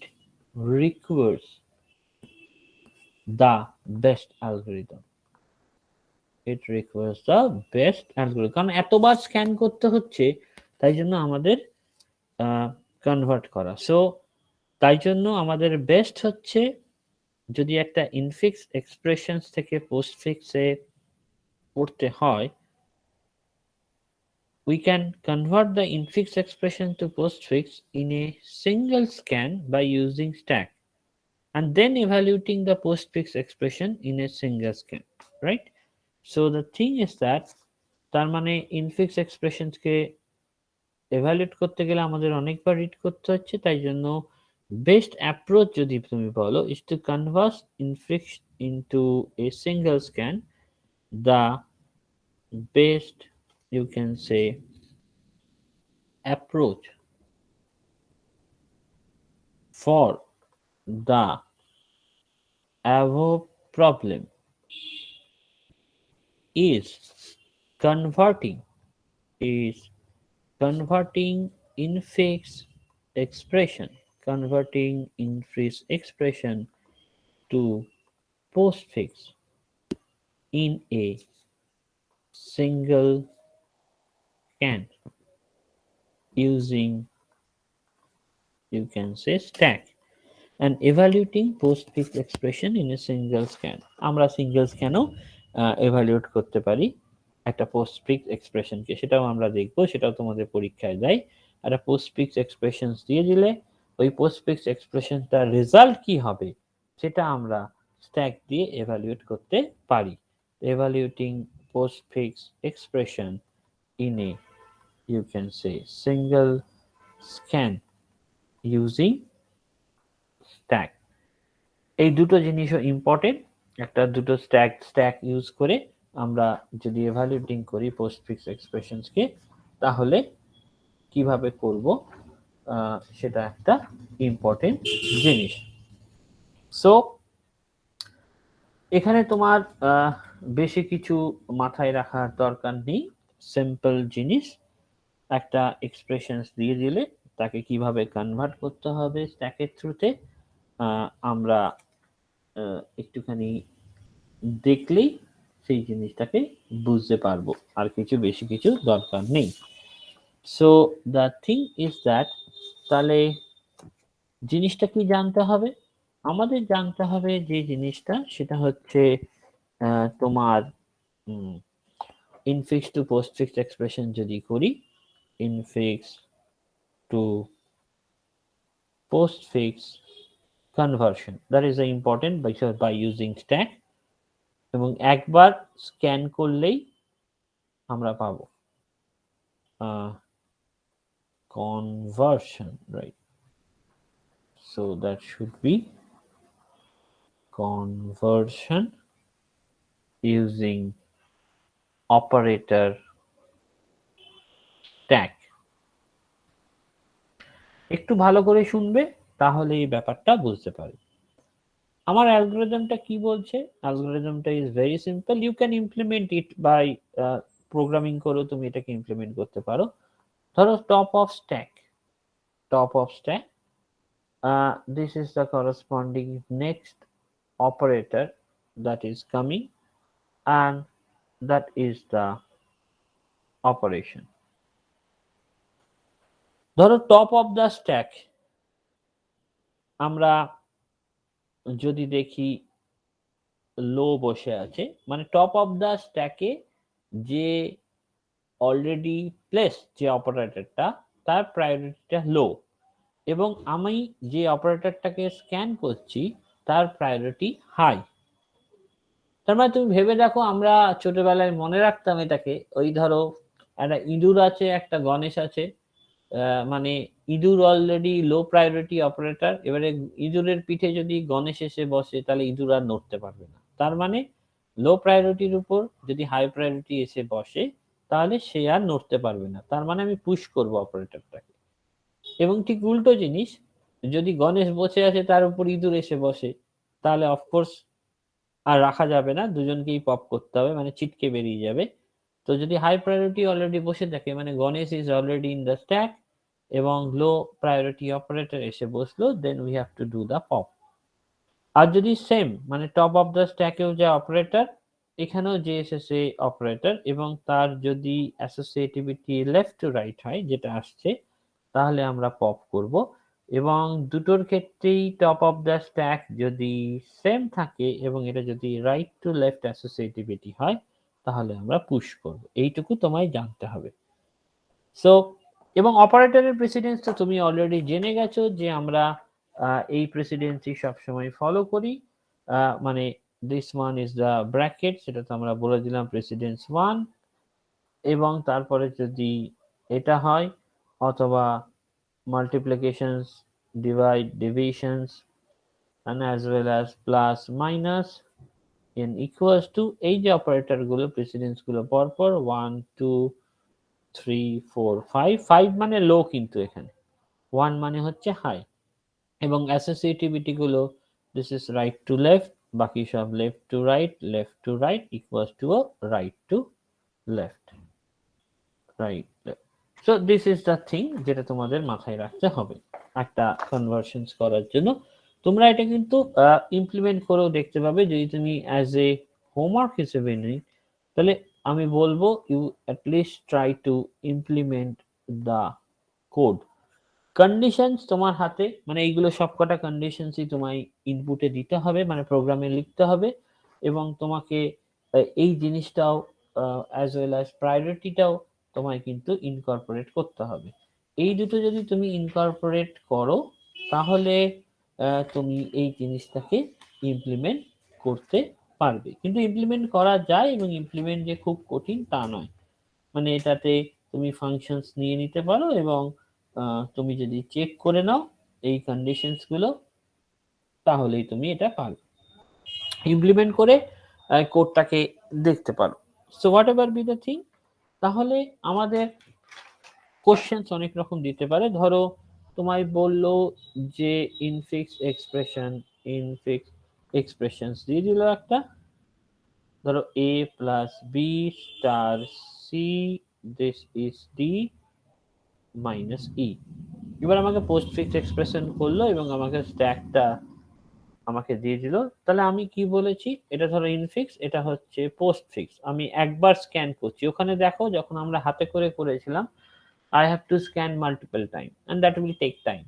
[SPEAKER 2] requires the best algorithm. কারণ এতবার স্ক্যান করতে হচ্ছে, তাই জন্য আমাদের কনভার্ট করা। সো তাই জন্য আমাদের বেস্ট হচ্ছে, যদি একটা ইনফিক্স এক্সপ্রেশনস থেকে পোস্টফিক্সে পড়তে হয়, we can convert the infix expression to postfix in a single scan by using stack, and then evaluating the postfix expression in a single scan, right? So the thing is that তার মানে infix expressions কে evaluate করতে গেলে আমাদের অনেকবার read করতে হচ্ছে, তাই জন্য বেস্ট অ্যাপ্রোচ যদি তুমি বলো is to convert infix into a single scan. The best, you can say, approach for the above problem is converting infix expression to postfix in a single scan using, you can say, stack, and evaluating postfix expression in a single scan. আমরা single scan ও evaluate করতে পারি একটা postfix এক্সপ্রেশনকে, সেটাও আমরা দেখবো, সেটাও তোমাদের পরীক্ষায় দেয়। একটা পোস্টফিক্স এক্সপ্রেশন দিয়ে দিলে ওই পোস্টফিক্স এক্সপ্রেশনটার রেজাল্ট কি হবে সেটা আমরা স্ট্যাক দিয়ে এভালুয়েট করতে পারি। এভালুয়েটিং postfix expression in a, you can say, single scan using stack. এই দুটো জিনিসও ইম্পর্টেন্ট। একটা দুটো স্ট্যাক ইউজ করে আমরা যদি এভালুয়েটিং করি পোস্টফিক্স এক্সপ্রেশনসকে, তাহলে কিভাবে করব সেটা একটা ইম্পর্টেন্ট জিনিস। সো এখানে তোমার বেশি কিছু মাথায় রাখার দরকার নেই, সিম্পল জিনিস। একটা এক্সপ্রেশনস দিয়ে দিলে তাকে কিভাবে কনভার্ট করতে হবে স্ট্যাকের থ্রুতে আমরা একটুখানি দেখলেই সেই জিনিসটাকে বুঝতে পারবো, আর কিছু বেশি কিছু দরকার নেই। So the thing is that, তাহলে জিনিসটা কি জানতে হবে? আমাদের জানতে হবে যে জিনিসটা, সেটা হচ্ছে তোমার ইনফিক্স টু পোস্টফিক্স এক্সপ্রেশন যদি করি, infix two postfix conversion, that is the important by using stack, এবং একবার স্ক্যান করলেই আমরা পাবো conversion, right? So that should be conversion using operator stack. একটু ভালো করে শুনবে, তাহলে এই ব্যাপারটা বুঝতে পারবে। আমার অ্যালগরিদমটা কি বলছে? অ্যালগরিদমটা is very simple, you can implement it by programming করে তুমি এটাকে ইমপ্লিমেন্ট করতে পারো। ধরো top of stack, this is the corresponding next operator that is coming, and that is the operation. ধরো টপ অফ দ্য স্ট্যাক আমরা যদি দেখি লো বসে আছে, মানে টপ অফ দ্য স্ট্যাকে যে অলরেডি প্লেস যে অপারেটরটা, তার প্রায়োরিটিটা লো, এবং আমি যে অপারেটরটাকে স্ক্যান করছি তার প্রায়োরিটি হাই। তার মানে তুমি ভেবে দেখো, আমরা ছোটবেলায় মনে রাখতাম এটাকে, ওই ধরো একটা ইঁদুর আছে, একটা গণেশ আছে, মানে ইঁদুর অলরেডি লো প্রায়োরিটি অপারেটর, এবারে ইঁদুরের পিঠে যদি গণেশ এসে বসে তাহলে ইঁদুর আর নড়তে পারবে না। তার মানে লো প্রায়োরিটির উপর যদি হাই প্রায়োরিটি এসে বসে তাহলে সে আর নড়তে পারবে না, তার মানে আমি পুশ করব অপারেটরটাকে। এবং ঠিক উল্টো জিনিস, যদি গণেশ বসে আছে তার উপর ইঁদুর এসে বসে, তাহলে অফকোর্স আর রাখা যাবে না, দুজনকেই পপ করতে হবে, মানে ছিটকে বেরিয়ে যাবে। তো যদি হাই প্রায়োরিটি অলরেডি বসে থাকে, মানে Ganesh is already in the stack এবং লো প্রায়োরিটি অপারেটর এসে বসলো, then we have to do the pop. আর যদি সেম, মানে টপ অফ দ্য স্ট্যাকেও যে অপারেটর, এখানেও যে এসেছে অপারেটর, এবং তার যদি অ্যাসোসিয়েটিভিটি লেফট টু রাইট হয়, যেটা আসছে, তাহলে আমরা পপ করব। এবং দুটোর ক্ষেত্রেই টপ অফ দ্য স্ট্যাক যদি সেম থাকে এবং এটা যদি রাইট টু লেফট অ্যাসোসিয়েটিভিটি হয়, তাহলে আমরা পুশ করব। এইটুকু তোমায় জানতে হবে। সো এবং অপারেটরের প্রেসিডেন্স তো তুমি অলরেডি জেনে গেছো যে আমরা এই প্রেসিডেন্সি সবসময় ফলো করি, মানে this one is the bracket, সেটা তো আমরা বলে দিলাম প্রেসিডেন্স 1, এবং তারপরে যদি এটা হয়, অথবা multiplications, divide, divisions, and as well as plus minus n equals to, এই যে অপারেটর গুলো প্রেসিডেন্স গুলো পরপর 1 2 3 4 5, 5 মানে লো, কিন্তু এখানে 1 মানে হচ্ছে হাই, এবং অ্যাসোসিয়েটিভিটি গুলো this is right to left, বাকি সব left to right equals to right to left, right left. So this is the thing যেটা তোমাদের মাথায় রাখতে হবে একটা কনভার্সনস করার জন্য। তোমরা এটা কিন্তু ইমপ্লিমেন্ট করেও দেখতে পাবে, যদি তুমি অ্যাজ এ হোমওয়ার্ক হিসেবে নিই, তাহলে আমি বলবো you at least try to implement the code. Conditions তোমার হাতে, মানে এইগুলো সবকটা কন্ডিশনসই তোমায় ইনপুটে দিতে হবে, মানে প্রোগ্রামে লিখতে হবে, এবং তোমাকে এই জিনিসটাও অ্যাজ ওয়েল অ্যাজ প্রায়োরিটিটাও তোমায় কিন্তু ইনকর্পোরেট করতে হবে। এই দুটো যদি তুমি ইনকর্পোরেট করো তাহলে তুমি এই জিনিসটাকে ইমপ্লিমেন্ট করতে পারবে। কিন্তু ইমপ্লিমেন্ট করা যায়, এবং ইমপ্লিমেন্ট যে খুব কঠিন তা নয়। মানে এটাতে তুমি ফাংশনস নিয়ে নিতে পারো, এবং তুমি যদি চেক করে নাও এই কন্ডিশনস গুলো, তাহলেই তুমি এটা পারবে। ইমপ্লিমেন্ট করে কোডটাকে দেখতে পারো। So what ever be the thing, তাহলে আমাদের কোশ্চেন্স অনেক রকম দিতে পারে। ধরো তোমায় বললো যে ইনফিক্স এক্সপ্রেশনস দিয়ে দিল একটা, ধরো a plus B star C this is D minus E. এবার আমাকে পোস্টফিক্স এক্সপ্রেশন করলো এবং আমাকে স্ট্যাকটা আমাকে দিয়ে দিল। তাহলে আমি কি বলেছি, এটা ধরো ইনফিক্স, এটা হচ্ছে পোস্টফিক্স। আমি একবার স্ক্যান করছি। ওখানে দেখো যখন আমরা হাতে করে করেছিলাম, I have to scan multiple time and that will take time.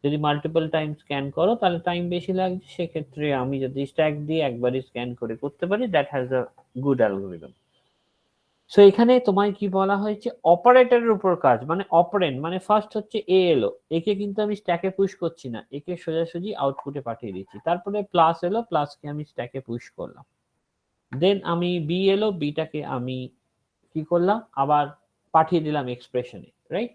[SPEAKER 2] যদি মাল্টিপল টাইম স্ক্যান করো তাহলে টাইম বেশি লাগছে। সেক্ষেত্রে আমি যদি স্ট্যাক দিয়ে একবারই স্ক্যান করে করতে পারি, that has a good algorithm. So এখানে তোমায় কি বলা হয়েছে, অপারেটরের উপর কাজ, মানে অপারেন্ড, মানে ফার্স্ট হচ্ছে এ এলো, একে কিন্তু আমি স্ট্যাকে পুশ করছি না, একে সোজাসুজি আউটপুটে পাঠিয়ে দিচ্ছি। তারপরে প্লাস এলো, প্লাসকে আমি স্ট্যাকে পুশ করলাম। দেন আমি বি এলো, বিটাকে আমি কি করলাম, আবার পাঠিয়ে দিলাম এক্সপ্রেশনে, রাইট।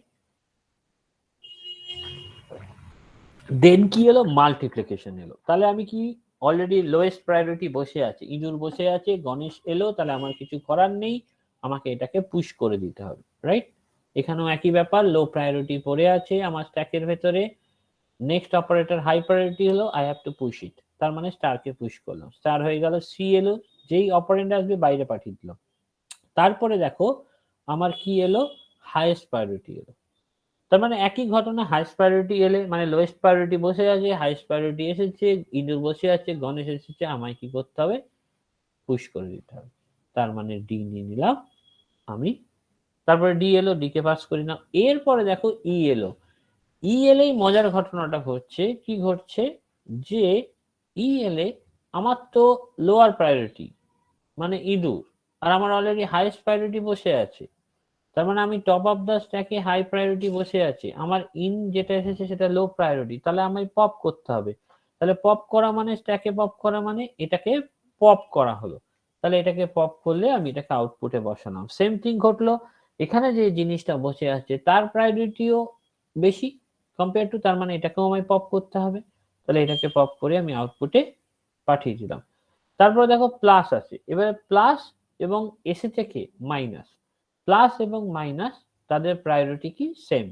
[SPEAKER 2] দেন কি এলো, মাল্টিপ্লিকেশন এলো। তাহলে আমি কি, অলরেডি লোয়েস্ট প্রায়োরিটি বসে আছে, ইঁদুর বসে আছে, গণেশ এলো, তাহলে আমার কিছু করার নেই, আমাকে এটাকে পুশ করে দিতে হবে, রাইট। এখানেও একই ব্যাপার, লো প্রায়োরিটি পড়ে আছে আমার স্ট্যাকের ভেতরে, নেক্সট অপারেটর হাই প্রায়োরিটি হলো, আই হ্যাভ টু পুশ ইট, তার মানে স্টারকে পুশ করলাম, স্টার হয়ে গেল, সি এলো, যেই অপারেন্ড আসবে বাইরে পাঠিয়ে দিল। তারপরে দেখো আমার কি এলো, হাইয়েস্ট প্রায়োরিটি এলো। তার মানে একই ঘটনা, হাইস্ট প্রায়োরিটি এলে মানে লোয়েস্ট প্রায়োরিটি বসে আছে, হাইস্ট প্রায়োরিটি এসেছে, ইঁদুর বসে আছে, গণেশ এসেছে, আমায় কি করতে হবে, পুশ করে দিতে হবে। তার মানে ডি নিয়ে নিলাম আমি, তারপরে ডি এলো, ডি কে পাস করি না। এরপরে দেখো ই এলো, ই এলেই মজার ঘটনাটা ঘটছে। কি ঘটছে, যে ই এলে আমার তো লোয়ার প্রায়োরিটি মানে ইঁদুর, আর আমার অলরেডি হাইস্ট প্রায়োরিটি বসে আছে। তার মানে আমি টপ অফ দ্য স্ট্যাকে হাই প্রায়োরিটি বসে আছে, আমার ইন যেটা এসেছে সেটা লো প্রায়োরিটি, তাহলে আমায় পপ করতে হবে। তাহলে পপ করা মানে, স্ট্যাকে পপ করা মানে এটাকে পপ করা হলো। তাহলে এটাকে পপ করলে আমি এটাকে আউটপুটে বসালাম। সেম থিং ঘটলো, এখানে যে জিনিসটা বসে আছে তার প্রায়োরিটিও বেশি কম্পেয়ার টু, তার মানে এটাকেও আমায় পপ করতে হবে। তাহলে এটাকে পপ করে আমি আউটপুটে পাঠিয়ে দিলাম। তারপরে দেখো প্লাস আছে, এবারে প্লাস এবং এসেছে কি মাইনাস। প্লাস এবং মাইনাস তাদের প্রায়োরিটি কি সেম,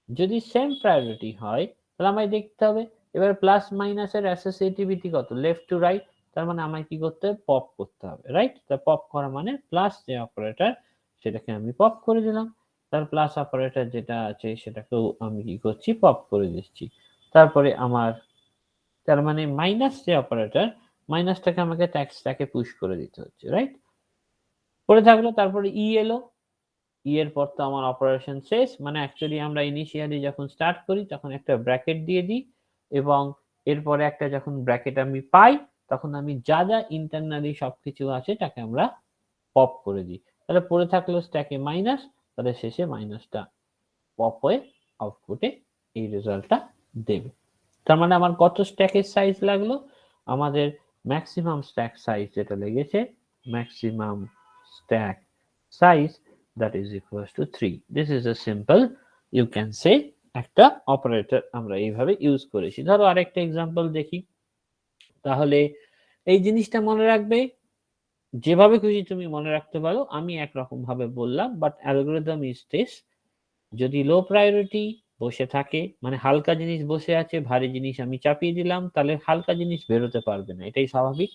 [SPEAKER 2] যদি সেম প্রায়োরিটি হয় তাহলে আমায় দেখতে হবে এবার প্লাস মাইনাসের অ্যাসোসিয়েটিভিটি কত, লেফট টু রাইট, তার মানে আমায় কি করতে হবে, পপ করতে হবে, রাইট। তা পপ করা মানে প্লাস যে অপারেটর সেটাকে আমি পপ করে দিলাম, তার প্লাস অপারেটর যেটা আছে সেটাকেও আমি কি করছি, পপ করে দিচ্ছি। তারপরে আমার, তার মানে মাইনাস যে অপারেটর, মাইনাসটাকে আমাকে ট্যাক্সটাকে পুশ করে দিতে হচ্ছে, রাইট। পড়ে থাকলো, তারপরে ই এলো, ই এর পর তো আমার অপারেশন শেষ। মানে অ্যাকচুয়ালি আমরা ইনিশিয়ালি যখন স্টার্ট করি তখন একটা ব্র্যাকেট দিয়ে দিই, এবং এরপরে একটা যখন ব্র্যাকেট আমি পাই তখন আমি যা যা ইন্টারনালি সবকিছু আছে তাকে আমরা পপ করে দিই। তাহলে পড়ে থাকলো স্ট্যাকে মাইনাস, তাহলে শেষে মাইনাসটা পপ হয়ে আউটপুটে এই রেজাল্টটা দেবে। তার মানে আমার কত স্ট্যাকের সাইজ লাগলো, আমাদের ম্যাক্সিমাম স্ট্যাক সাইজ যেটা লেগেছে, maximum stack size that is equals to 3. This is a simple, you can say, একটা অপারেটর আমরা এইভাবে ইউজ করেছি। ধরো আরেকটা এক্সাম্পল দেখি, তাহলে এই জিনিসটা মনে রাখবে, যেভাবে খুশি তুমি মনে রাখতে পারো, আমি একরকম ভাবে বললাম, বাট অ্যালগরিদম ইজ দিস। যদি লো প্রায়োরিটি বসে থাকে, মানে হালকা জিনিস বসে আছে, ভারী জিনিস আমি চাপিয়ে দিলাম, তাহলে হালকা জিনিস বেরোতে পারবে না, এটাই স্বাভাবিক,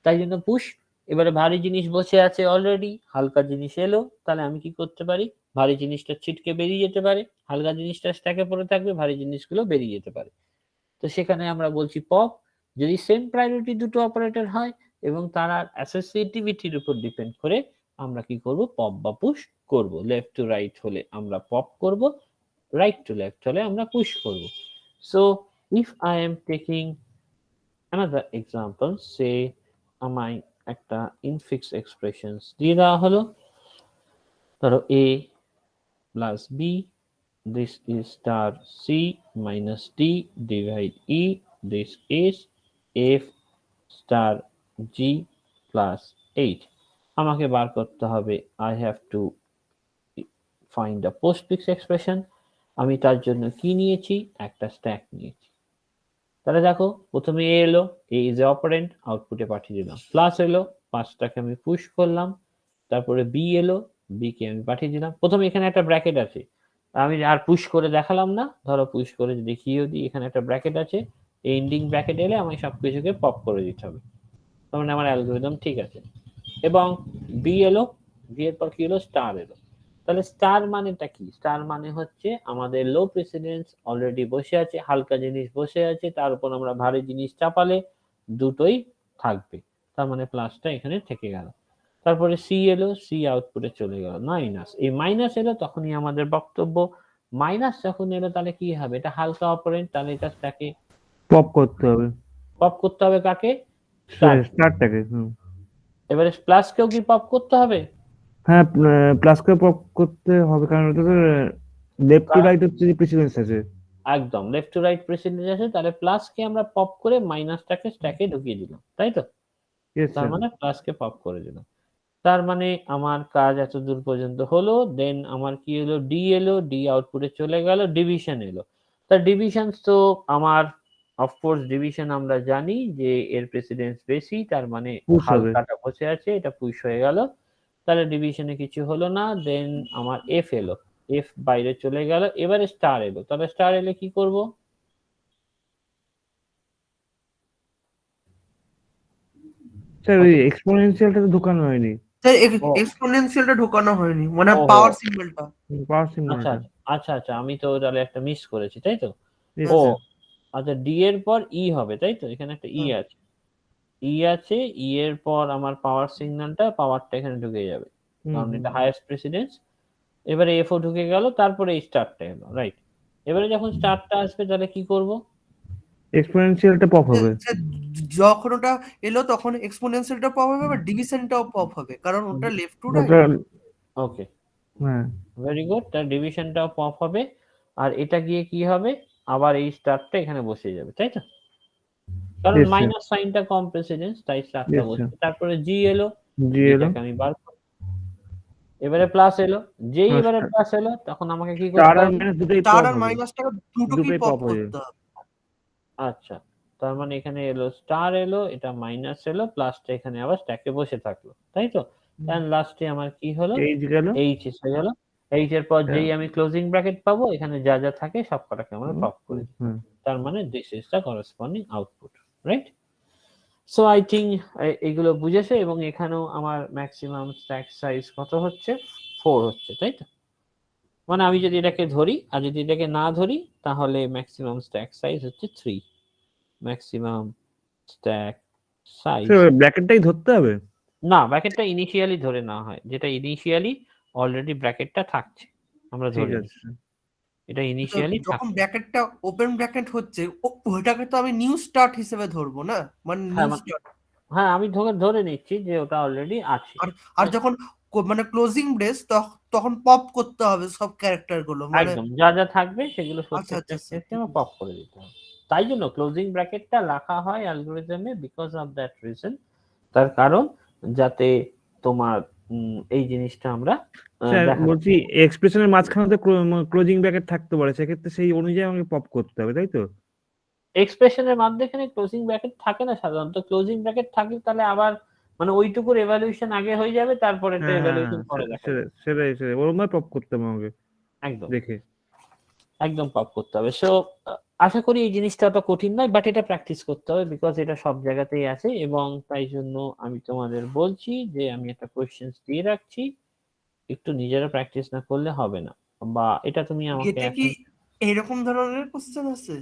[SPEAKER 2] তাই জন্য পুশ। এবারে ভারী জিনিস বসে আছে অলরেডি, হালকা জিনিস এলো, তাহলে আমি কি করতে পারি, ভারী জিনিসটা ছিটকে বেরিয়ে যেতে পারে, হালকা জিনিসটা স্ট্যাকে পড়ে থাকবে, ভারী জিনিসগুলো বেরিয়ে যেতে পারে। তো সেখানে আমরা বলছি পপ। যদি সেম প্রায়োরিটি দুটো অপারেটর হয় এবং তারা অ্যাসোসিয়েটিভিটির উপর ডিপেন্ড করে আমরা কি করব, পপ বা পুশ করব। লেফট টু রাইট হলে আমরা পপ করব, রাইট টু লেফট হলে আমরা পুশ করব। So if I am taking another example, say আমায় একটা ইনফিক্স এক্সপ্রেশনস দিয়ে দেওয়া হলো। ধরো a plus b, this is star c minus d divide e, this is f star g plus 8। আমাকে বার করতে হবে I have to find the postfix expression। আমি তার জন্য কি নিয়েছি, একটা স্ট্যাক নিয়েছি। তাহলে দেখো প্রথমে এ এলো, এ ইজ এ অপারেন্ট, আউটপুটে পাঠিয়ে দিলাম। প্লাস এলো, পাঁচটাকে আমি পুশ করলাম। তারপরে বি এলো, বি কে আমি পাঠিয়ে দিলাম। প্রথমে এখানে একটা ব্র্যাকেট আছে, আমি আর পুশ করে দেখালাম না, ধরো পুশ করে দেখিয়েও দিই, এখানে একটা ব্র্যাকেট আছে, এন্ডিং ব্র্যাকেট এলে আমি সবকিছুকে পপ করে দিতে হবে, তার মানে আমার অ্যালগরিদম ঠিক আছে। এবং বি এলো, বি এর পর কি এলো, স্টার এলো। তাহলে স্টার মানেটা কি, স্টার মানে হচ্ছে আমাদের লো প্রেসিডেন্স অলরেডি বসে আছে, হালকা জিনিস বসে আছে, তার উপর আমরা ভারী জিনিস চাপালে দুটোই থাকবে, তার মানে প্লাসটা এখানে থেকে গেল। তারপরে সি এলো, সি আউটপুটে চলে গেল। মাইনাস, এই মাইনাস এলো তখনই আমাদের বক্তব্য, মাইনাস যখন এলো তাহলে কি হবে, এটা হালকা অপারেন্ট, তাহলে এটা তাকে
[SPEAKER 3] পপ করতে হবে
[SPEAKER 2] পপ করতে হবে, কাকে, স্টার।
[SPEAKER 3] স্টারটাকে।
[SPEAKER 2] এবারে প্লাসকেও কি পপ করতে হবে?
[SPEAKER 3] হ্যাঁ, প্লাসকে পপ করতে হবে, কারণ ওটা তো লেফট টু রাইট হচ্ছে যে প্রেসিডেন্স আছে।
[SPEAKER 2] একদম লেফট টু রাইট প্রেসিডেন্স আছে, তাহলে প্লাসকে আমরা পপ করে মাইনাসটাকে স্ট্যাকে ঢুকিয়ে দিলাম, তাই তো?
[SPEAKER 3] Yes,
[SPEAKER 2] তার
[SPEAKER 3] sir.
[SPEAKER 2] মানে প্লাসকে পপ করে দিলাম। তার মানে আমার কাজ এত দূর পর্যন্ত হলো। দেন আমার কি এলো, ডি এলো, ডি আউটপুটে চলে গেল, ডিভিশন এলো। তার ডিভিশন তো আমার অফকোর্স ডিভিশন আমরা জানি যে এর প্রেসিডেন্স বেশি, তার মানে
[SPEAKER 3] Push হবে।
[SPEAKER 2] হালকাটা বসে আছে, এটা পুশ হয়ে গেল, তাহলে ডিভিশনে কিছু হলো না। দেন আমার এফ এলো, এফ বাইরে চলে গেল, এবারে স্টার এলো, তাহলে স্টার এলে কি করব,
[SPEAKER 3] স্যার ওই এক্সপোনেনশিয়ালটা তো ঢোকানো হয়নি,
[SPEAKER 1] স্যার
[SPEAKER 2] ও।
[SPEAKER 1] এক্সপোনেনশিয়ালটা ঢোকানো হয়নি, মানে
[SPEAKER 2] ওহো।
[SPEAKER 1] পাওয়ার সিম্বলটা।
[SPEAKER 3] পাওয়ার
[SPEAKER 2] আচ্ছা
[SPEAKER 3] সিম্বলটা।
[SPEAKER 2] আচ্ছা আচ্ছা, আমি তো তাহলে একটা মিস করেছি, তাই তো?
[SPEAKER 3] Yes,
[SPEAKER 2] ও
[SPEAKER 3] sir.
[SPEAKER 2] আচ্ছা, ডি এর পর ই হবে, তাই তো? এখানে একটা ই
[SPEAKER 1] হুম।
[SPEAKER 2] আছে, ই আছে, ই এর পর আমার পাওয়ার সিগন্যালটা, পাওয়ারটা এখানে ঢুকে যাবে, কারণ এটা হাইয়েস্ট প্রেসিডেন্স। এবারে এফও ঢুকে গেল, তারপরে এই স্টারটা এলো, রাইট? এবারে যখন স্টারটা আসবে তাহলে কি করব?
[SPEAKER 3] এক্সপোনেনশিয়ালটা পপ হবে।
[SPEAKER 1] স্যার, যখন ওটা এলো তখন এক্সপোনেনশিয়ালটা পপ হবে বা ডিভিশনটাও পপ হবে, কারণ ওটা লেফট টু রাইট।
[SPEAKER 3] ওটা
[SPEAKER 2] ওকে,
[SPEAKER 3] হ্যাঁ,
[SPEAKER 2] ভেরি গুড। তার ডিভিশনটাও পপ হবে, আর এটা গিয়ে কি হবে, আবার এই স্টারটা এখানে বসে যাবে, তাই তো? কারণ
[SPEAKER 3] yes, sir.
[SPEAKER 2] মাইনাস সাইনটা কম প্রেসিডেন্স, তাই স্টারটা
[SPEAKER 3] Yes, sir.
[SPEAKER 2] বসবে। তারপরে জি এলো,
[SPEAKER 3] জি এলো।
[SPEAKER 2] জিটাকে আমি বার করব। এবারে প্লাস এলো, যেই
[SPEAKER 3] হ্যাঁ,
[SPEAKER 2] এবারে প্লাস এলো তখন আমাকে কি
[SPEAKER 3] স্টার
[SPEAKER 2] করতে
[SPEAKER 3] আর
[SPEAKER 2] হবে?
[SPEAKER 3] মাইনাস দুটোই
[SPEAKER 1] স্টার
[SPEAKER 3] পপ
[SPEAKER 1] আর
[SPEAKER 3] হবে,
[SPEAKER 1] মাইনাসটা দুটোকেই
[SPEAKER 3] দুটোই
[SPEAKER 1] পপ
[SPEAKER 3] পপ হয়ে
[SPEAKER 1] করতে
[SPEAKER 3] যাবে।
[SPEAKER 1] হবে।
[SPEAKER 2] আচ্ছা, তার মানে এখানে এলো স্টার এলো, এটা মাইনাস এলো, প্লাসটা এখানে আবার স্ট্যাকে বসে থাকলো, তাই তো? দেন লাস্টে আমার কি হলো,
[SPEAKER 3] এইচ গেল।
[SPEAKER 2] এইচ এসে গেল। এইচ এর পর যেই আমি ক্লোজিং ব্র্যাকেট পাবো, এখানে যা যা থাকে সব কটাকে আমরা পপ করে দিই।
[SPEAKER 3] হ্যাঁ,
[SPEAKER 2] তার মানে this is the corresponding output, right? So I think এগুলো বুঝেছে, এবং এখানেও আমার ম্যাক্সিমাম স্ট্যাক সাইজ কত হচ্ছে, 4 হচ্ছে, তাই তো? মানে আমি যদি এটাকে ধরি আর যদি এটাকে না ধরি, তাহলে ম্যাক্সিমাম স্ট্যাক সাইজ হচ্ছে 3, ম্যাক্সিমাম স্ট্যাক সাইজ।
[SPEAKER 3] স্যার ব্র্যাকেটটাই ধরতে হবে।
[SPEAKER 2] না, ব্র্যাকেটটা ইনিশিয়ালি ধরে নেওয়া হয়, যেটা ইনিশিয়ালি অলরেডি ব্র্যাকেটটা থাকছে, আমরা
[SPEAKER 3] ঠিক
[SPEAKER 2] ধরে নিই
[SPEAKER 3] আছে।
[SPEAKER 2] এটা
[SPEAKER 1] তো
[SPEAKER 2] ইনিশিয়ালি
[SPEAKER 1] যখন
[SPEAKER 2] থাকছে।
[SPEAKER 1] ব্র্যাকেটটা ওপেন ব্র্যাকেট হচ্ছে, ওইটাকে তো আমি নিউ স্টার্ট হিসেবে ধরবো না, মানে
[SPEAKER 2] হ্যাঁ
[SPEAKER 1] নিউ স্টার্ট।
[SPEAKER 2] হ্যাঁ, আমি ধরে ধরে নিচ্ছি যে ওটা অলরেডি আছে।
[SPEAKER 1] আর আর যখন মানে ক্লোজিং ব্রেস, তখন পপ করতে হবে সব ক্যারেক্টার গুলো, মানে।
[SPEAKER 2] একদম, যা যা থাকবে সেগুলো
[SPEAKER 1] আচ্ছা
[SPEAKER 2] প্রত্যেকটা
[SPEAKER 1] আচ্ছা স্যার,
[SPEAKER 2] ক্ষেত্রে আমার পপ করে দিতে হবে। তাই জন্য ক্লোজিং ব্র্যাকেটটা রাখা হয় অ্যালগরিদমে, বিকজ অফ দ্যাট রিজন। তার কারণ যাতে তোমার এই জিনিসটা আমরা
[SPEAKER 3] স্যার
[SPEAKER 2] দেখাতে
[SPEAKER 3] বলছি এক্সপ্রেশনের মাঝখানে তো ক্লোজিং ব্র্যাকেট থাকতে পারে, সেক্ষেত্রে সেই অনুযায়ী আমাকে পপ করতে হবে, তাই তো?
[SPEAKER 2] এক্সপ্রেশনের মাধ্যমে ক্লোজিং ব্র্যাকেট থাকে না সাধারণত, ক্লোজিং ব্র্যাকেট থাকে তাহলে আবার মানে ওইটুকুর এভালুয়েশন আগে হয়ে যাবে, তারপরে একটা
[SPEAKER 3] হ্যাঁ, হ্যাঁ,
[SPEAKER 2] এভালুয়েশন পরে দেখা যাবে।
[SPEAKER 3] সেটাই সেটাই ওরকম পপ করতে হবে আমাকে
[SPEAKER 2] একদম
[SPEAKER 3] দেখে।
[SPEAKER 2] একদম পপ করতে হবে। সো আশা করি এই জিনিসটা অত কঠিন নয়, বাট এটা প্র্যাকটিস করতে হবে, বিকজ এটা সব জায়গাতেই আছে। এবং তাই জন্য আমি তোমাদের বলছি যে আমি একটা কোয়েশ্চেন্স দিয়ে রাখছি, একটু নিজেরা প্র্যাকটিস না করলে হবে না, বা এটা তুমি আমাকে
[SPEAKER 1] এতে কি
[SPEAKER 2] এখন
[SPEAKER 1] এইরকম ধরনের কোশ্চেন আছে?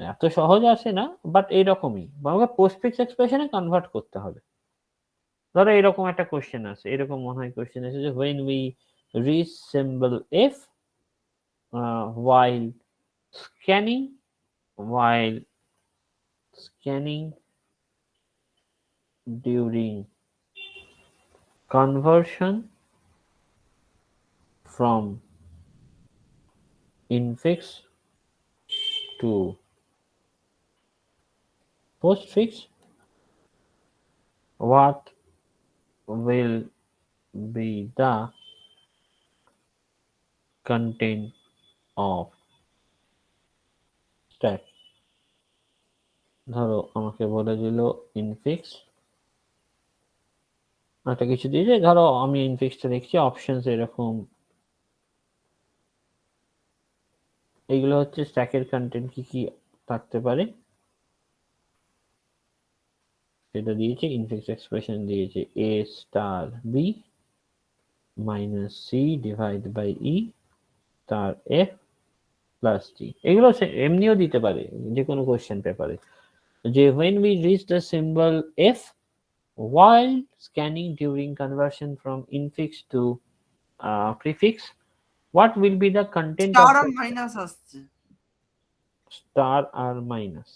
[SPEAKER 2] এত সহজ আসে না, বাট এইরকমই, বা আমাকে পোস্টফিক্স এক্সপ্রেশনে কনভার্ট করতে হবে। ধরো এরকম একটা কোশ্চেন আছে, এরকম মনে হয় কোশ্চেন আছে যে when we reach symbol f while scanning while scanning during conversion from infix to postfix, what will be the content of stack? ধরো আমাকে বলে দিল ইনফিক্স, একটা কিছু দিয়েছে, ধরো আমি ইনফিক্সটা দেখছি অপশনস এরকম, এইগুলো হচ্ছে স্ট্যাকের কন্টেন্ট কি কি থাকতে পারে সেটা দিয়েছে। ইনফিক্স এক্সপ্রেশন দিয়েছে a star b minus c divide by e star f plus g। এগুলো এমনিও দিতে পারে যে কোনো কোশ্চেন পেপারে, যে when we reach the symbol f while scanning during conversion from infix to prefix, what will be the content
[SPEAKER 1] star
[SPEAKER 2] of
[SPEAKER 1] আর
[SPEAKER 2] the
[SPEAKER 1] minus আসছে,
[SPEAKER 2] স্টার আর মাইনাস?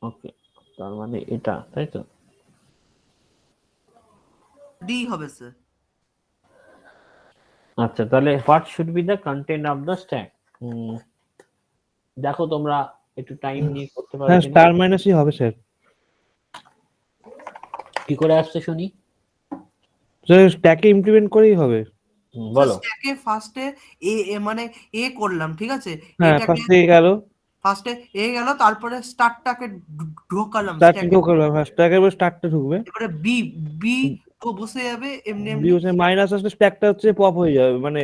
[SPEAKER 2] ওকে, তার মানে এটা, তাই তো?
[SPEAKER 1] ডি হবে স্যার।
[SPEAKER 2] আচ্ছা, তাহলে what should be the content of the stack? দেখো তোমরা একটু টাইম নিয়ে করতে পারো
[SPEAKER 3] হ্যাঁ
[SPEAKER 2] কিনা।
[SPEAKER 3] স্টার মাইনাসই হবে স্যার।
[SPEAKER 2] কি করে আসছে শুনি?
[SPEAKER 3] স্যার স্ট্যাকে ইমপ্লিমেন্ট করেই হবে।
[SPEAKER 2] বলো।
[SPEAKER 1] স্ট্যাকে ফার্স্টে মানে এ করলাম, ঠিক আছে,
[SPEAKER 3] হ্যাঁ
[SPEAKER 1] এটাকে
[SPEAKER 3] ফার্স্টে গেল,
[SPEAKER 1] ফার্স্টে গেল, তারপরে স্টারটাকে ঢোকালাম
[SPEAKER 3] স্টার্টিং
[SPEAKER 1] স্ট্যাকে,
[SPEAKER 3] ঢোকালাম, হ্যাঁ স্ট্যাকের পর স্টার্টটা ঢুকবে,
[SPEAKER 1] এবারে বি বি তো বসে যাবে এমনি এমনি।
[SPEAKER 3] বিও মাইনাস আসলে স্ট্যাকটা হচ্ছে পপ হয়ে যাবে, মানে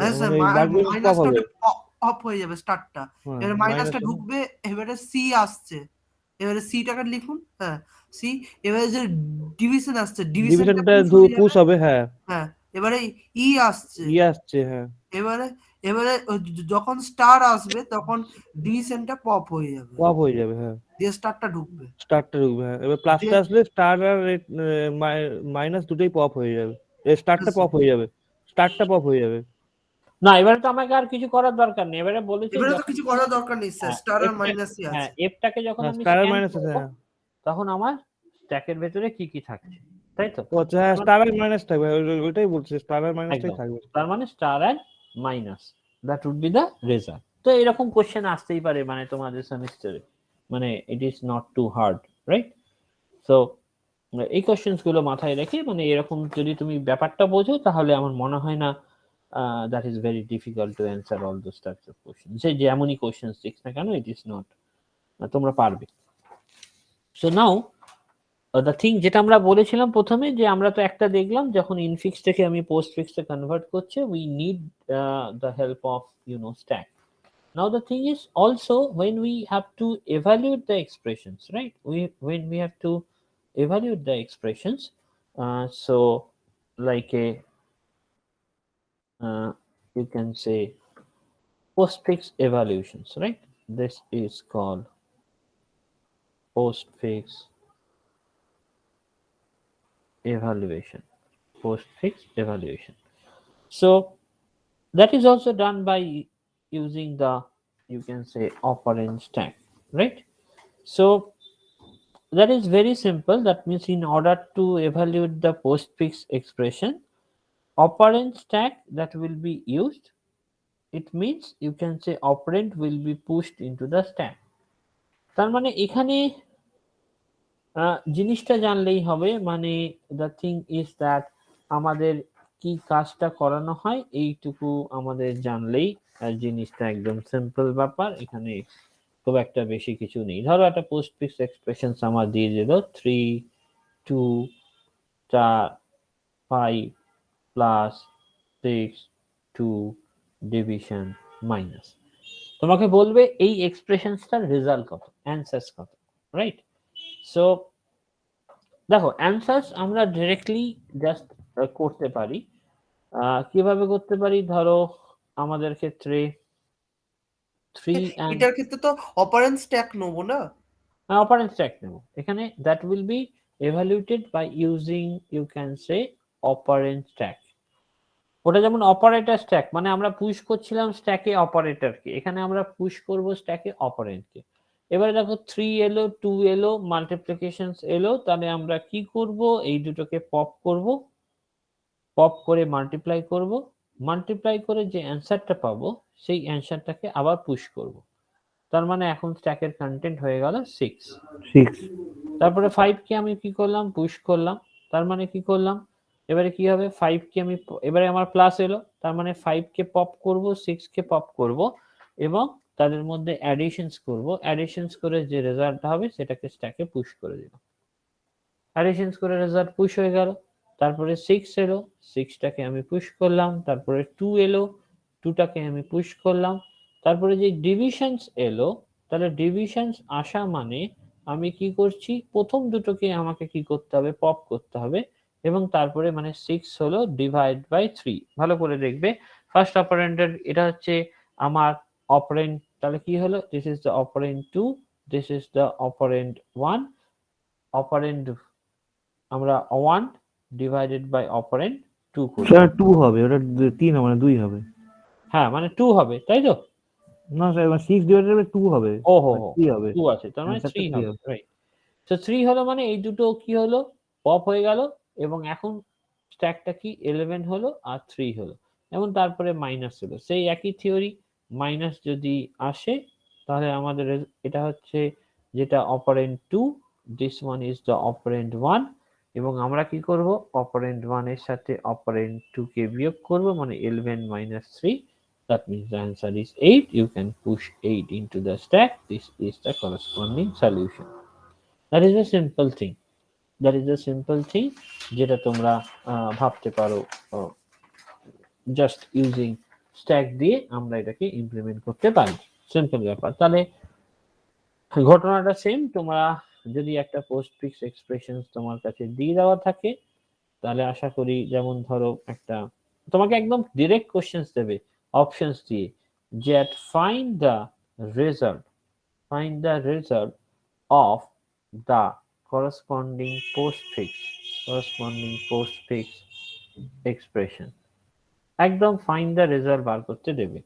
[SPEAKER 1] হ্যাঁ স্যার,
[SPEAKER 3] মানে বারগুলো পপ
[SPEAKER 1] মাইনাসটা
[SPEAKER 3] হবে।
[SPEAKER 1] অফ হয়ে যাবে স্টারটা,
[SPEAKER 3] হ্যাঁ
[SPEAKER 1] এবারে মাইনাসটা
[SPEAKER 3] মাইনাসটা
[SPEAKER 1] ঢুকবে, এবারে সি আসছে, এবারে সিটাকে লিখুন, হ্যাঁ সি, এবারে যে ডিভিশন আসছে ডিভিশনটা
[SPEAKER 3] ডিভিশনটা
[SPEAKER 1] পুশ হয়ে
[SPEAKER 3] পুশ
[SPEAKER 1] যাবে,
[SPEAKER 3] হবে, হ্যাঁ
[SPEAKER 1] হ্যাঁ এবারে ই আসছে,
[SPEAKER 3] ই আসছে, হ্যাঁ
[SPEAKER 1] এবারে এবারে যখন স্টার আসবে তখন ডিভিশনটা পপ হয়ে যাবে,
[SPEAKER 3] পপ হয়ে যাবে, হ্যাঁ
[SPEAKER 1] দিয়ে স্টারটা ঢুকবে,
[SPEAKER 3] স্টারটা ঢুকবে, হ্যাঁ এবার প্লাসটা আসলে স্টার আর মাইনাস দুটোই পপ হয়ে যাবে, স্টারটা পপ হয়ে যাবে, স্টারটা পপ হয়ে যাবে।
[SPEAKER 2] না, এবারে তো আমাকে আর কিছু করার দরকার নেই, এবারে বলেছে
[SPEAKER 1] এবারে তো কিছু করার দরকার নেই স্যার, স্টার আর মাইনাসই
[SPEAKER 2] হ্যাঁ
[SPEAKER 1] আছে।
[SPEAKER 2] এফটাকে যখন
[SPEAKER 3] হ্যাঁ
[SPEAKER 2] আমি
[SPEAKER 3] স্টার আর
[SPEAKER 2] স্ক্যান
[SPEAKER 3] মাইনাস আছে,
[SPEAKER 2] করব
[SPEAKER 3] হ্যাঁ
[SPEAKER 2] তখন আমার স্ট্যাকের ভেতরে কি কি থাকছে, তাই তো?
[SPEAKER 3] ও আচ্ছা, হ্যাঁ স্টার আর মাইনাস থাকবে, ওইটাই বলছে, স্টার আর মাইনাসটাই
[SPEAKER 2] একদম,
[SPEAKER 3] থাকবে।
[SPEAKER 2] তার মানে star and minus, that would be the result. তো এরকম কোশ্চেন আসতেই পারে মানে তোমাদের সেমিস্টারে, মানে it is not too hard, right? So এই কোশ্চেন্স গুলো মাথায় রেখে মানে এরকম যদি তুমি ব্যাপারটা বোঝো তাহলে আমার মনে হয় না that is very difficult to answer all those types of question. সে যেমনই কোশ্চেন্স দিক না কেন, ইট ইজ নট, তোমরা পারবে। সো নাও দ্য থিং যেটা আমরা বলেছিলাম প্রথমে, যে আমরা তো একটা দেখলাম যখন ইনফিক্স থেকে আমি পোস্ট ফিক্সে কনভার্ট করছে, we need the help of stack. Now the thing is also when we have to evaluate the expressions, right? When we have to evaluate the expressions, so like a you can say postfix evaluations, right? This is called postfix evaluation. Postfix evaluation. So that is also done by using the, you can say, operand stack, right? So that is very simple. That means in order to evaluate the postfix expression, operand stack that will be used, it means you can say operand will be pushed into the stack. তার মানে এখানে জিনিসটা জানলেই হবে, মানে the thing is that আমাদের কি কাজটা করানো হয় এইটুকু আমাদের জানলেই জিনিসটা একদম সিম্পল ব্যাপার। এখানে খুব একটা বেশি কিছু নেই। ধরো একটা পোস্টফিক্স এক্সপ্রেশন আমার দিয়ে দিল 3 2 4 5 প্লাস 6 2 ডিভিশন মাইনাস, তোমাকে বলবে এই এক্সপ্রেশনসটার রেজাল্ট কত, অ্যানসার্স কত, রাইট? সো দেখো অ্যানসার্স আমরা ডিরেক্টলি জাস্ট করতে পারি। কিভাবে করতে পারি? ধরো আমাদের ক্ষেত্রে 3 and
[SPEAKER 1] এটার ক্ষেত্রে তো অপারেন্ট স্ট্যাক নেবো না,
[SPEAKER 2] operand stack নেব এখানে, that will be evaluated by using, you can say, operand stack. ওটা যেমন অপারেটর স্ট্যাক, মানে আমরা পুশ করছিলাম স্ট্যাকে অপারেটরকে, এখানে আমরা পুশ করব স্ট্যাকে অপারেন্টকে। এবারে দেখো 3 এলো, 2 এলো, মাল্টিপ্লিকেশনস এলো, তাহলে আমরা কি করব, এই দুটোকে পপ করব, পপ করে মাল্টিপ্লাই করব, মাল্টিপ্লাই করে যে অ্যান্সারটা পাবো সেই অ্যান্সারটাকে আবার পুশ করব। তার মানে এখন স্ট্যাকের কন্টেন্ট হয়ে গেল 6।
[SPEAKER 3] 6
[SPEAKER 2] তারপরে 5 কে আমি কি করলাম, পুশ করলাম, তার মানে কি করলাম, এবারে কি হবে, 5 কে আমি এবারে আমার প্লাস এলো, তার মানে 5 কে পপ করব, 6 কে পপ করব এবং তাদের মধ্যে অ্যাডিশনস করব, অ্যাডিশনস করে যে রেজাল্টটা হবে সেটাকে স্ট্যাকে পুশ করে দিলাম, অ্যাডিশনস করে রেজাল্ট পুশ হয়ে গেল। তারপরে 6 এলো, 6টাকে আমি পুশ করলাম, তারপরে 2 এলো, 2টাকে আমি পুশ করলাম, তারপরে যে ডিভিশনস এলো, তাহলে ডিভিশনস আসা মানে আমি কি করছি, প্রথম দুটোকে আমাকে কি করতে হবে, পপ করতে হবে এবং তারপরে মানে 6 হলো ডিভাইড বাই 3। ভালো করে দেখবে, ফার্স্ট অপারেন্ডের এটা হচ্ছে আমার অপারেন্ড, তাহলে কি হলো, this is the operand 2, this is the operand 1, operand আমরা 1 ডিভাইডেড বাই অপারেন্ড 2 করি।
[SPEAKER 3] স্যার 2 হবে, ওটা 3 হবে না 2 হবে।
[SPEAKER 2] হ্যাঁ মানে 2 হবে, তাই তো?
[SPEAKER 3] না স্যার 6 ডিভাইডেড বাই 2 হবে,
[SPEAKER 2] ও হো হো,
[SPEAKER 3] 3 হবে,
[SPEAKER 2] 2 আছে, তার মানে
[SPEAKER 3] অ্যানসারটা
[SPEAKER 2] 3
[SPEAKER 3] 3
[SPEAKER 2] হবে,
[SPEAKER 3] হবে।
[SPEAKER 2] রাইট। তো 3 হলো মানে এই দুটো কি হলো, পপ হয়ে গেল এবং এখন স্ট্যাকটা কি 11 হলো আর 3 হলো এবং তারপরে মাইনাস হলো, সেই একই থিওরি, মাইনাস যদি আসে তাহলে আমাদের এটা হচ্ছে যেটা operand 2, this one is the operand 1 এবং আমরা কি করব, অপারেন্ড 1 এর সাথে অপারেন্ড 2 কে বিয়োগ করব, মানে 11 minus 3, that means the answer is 8. You can push 8 into the stack. This is the corresponding solution. That is a simple thing. That is a simple thing যেটা তোমরা ভাবতে পারো, জাস্ট ইউজিং স্ট্যাক দিয়ে আমরা এটাকে ইমপ্লিমেন্ট করতে পারি, simple ব্যাপার। তাহলে ঘটনাটা সেম, তোমরা যদি একটা পোস্টফিক্স এক্সপ্রেশন তোমার কাছে দিয়ে দেওয়া থাকে তাহলে আশা করি, যেমন ধরো একটা তোমাকে একদম ডিরেক্ট কোশ্চেন্স দেবে অপশনস দিয়ে, that find the result of the corresponding postfix expression, একদম ফাইন্ড দ্য রেজাল্ট বার করতে দেবে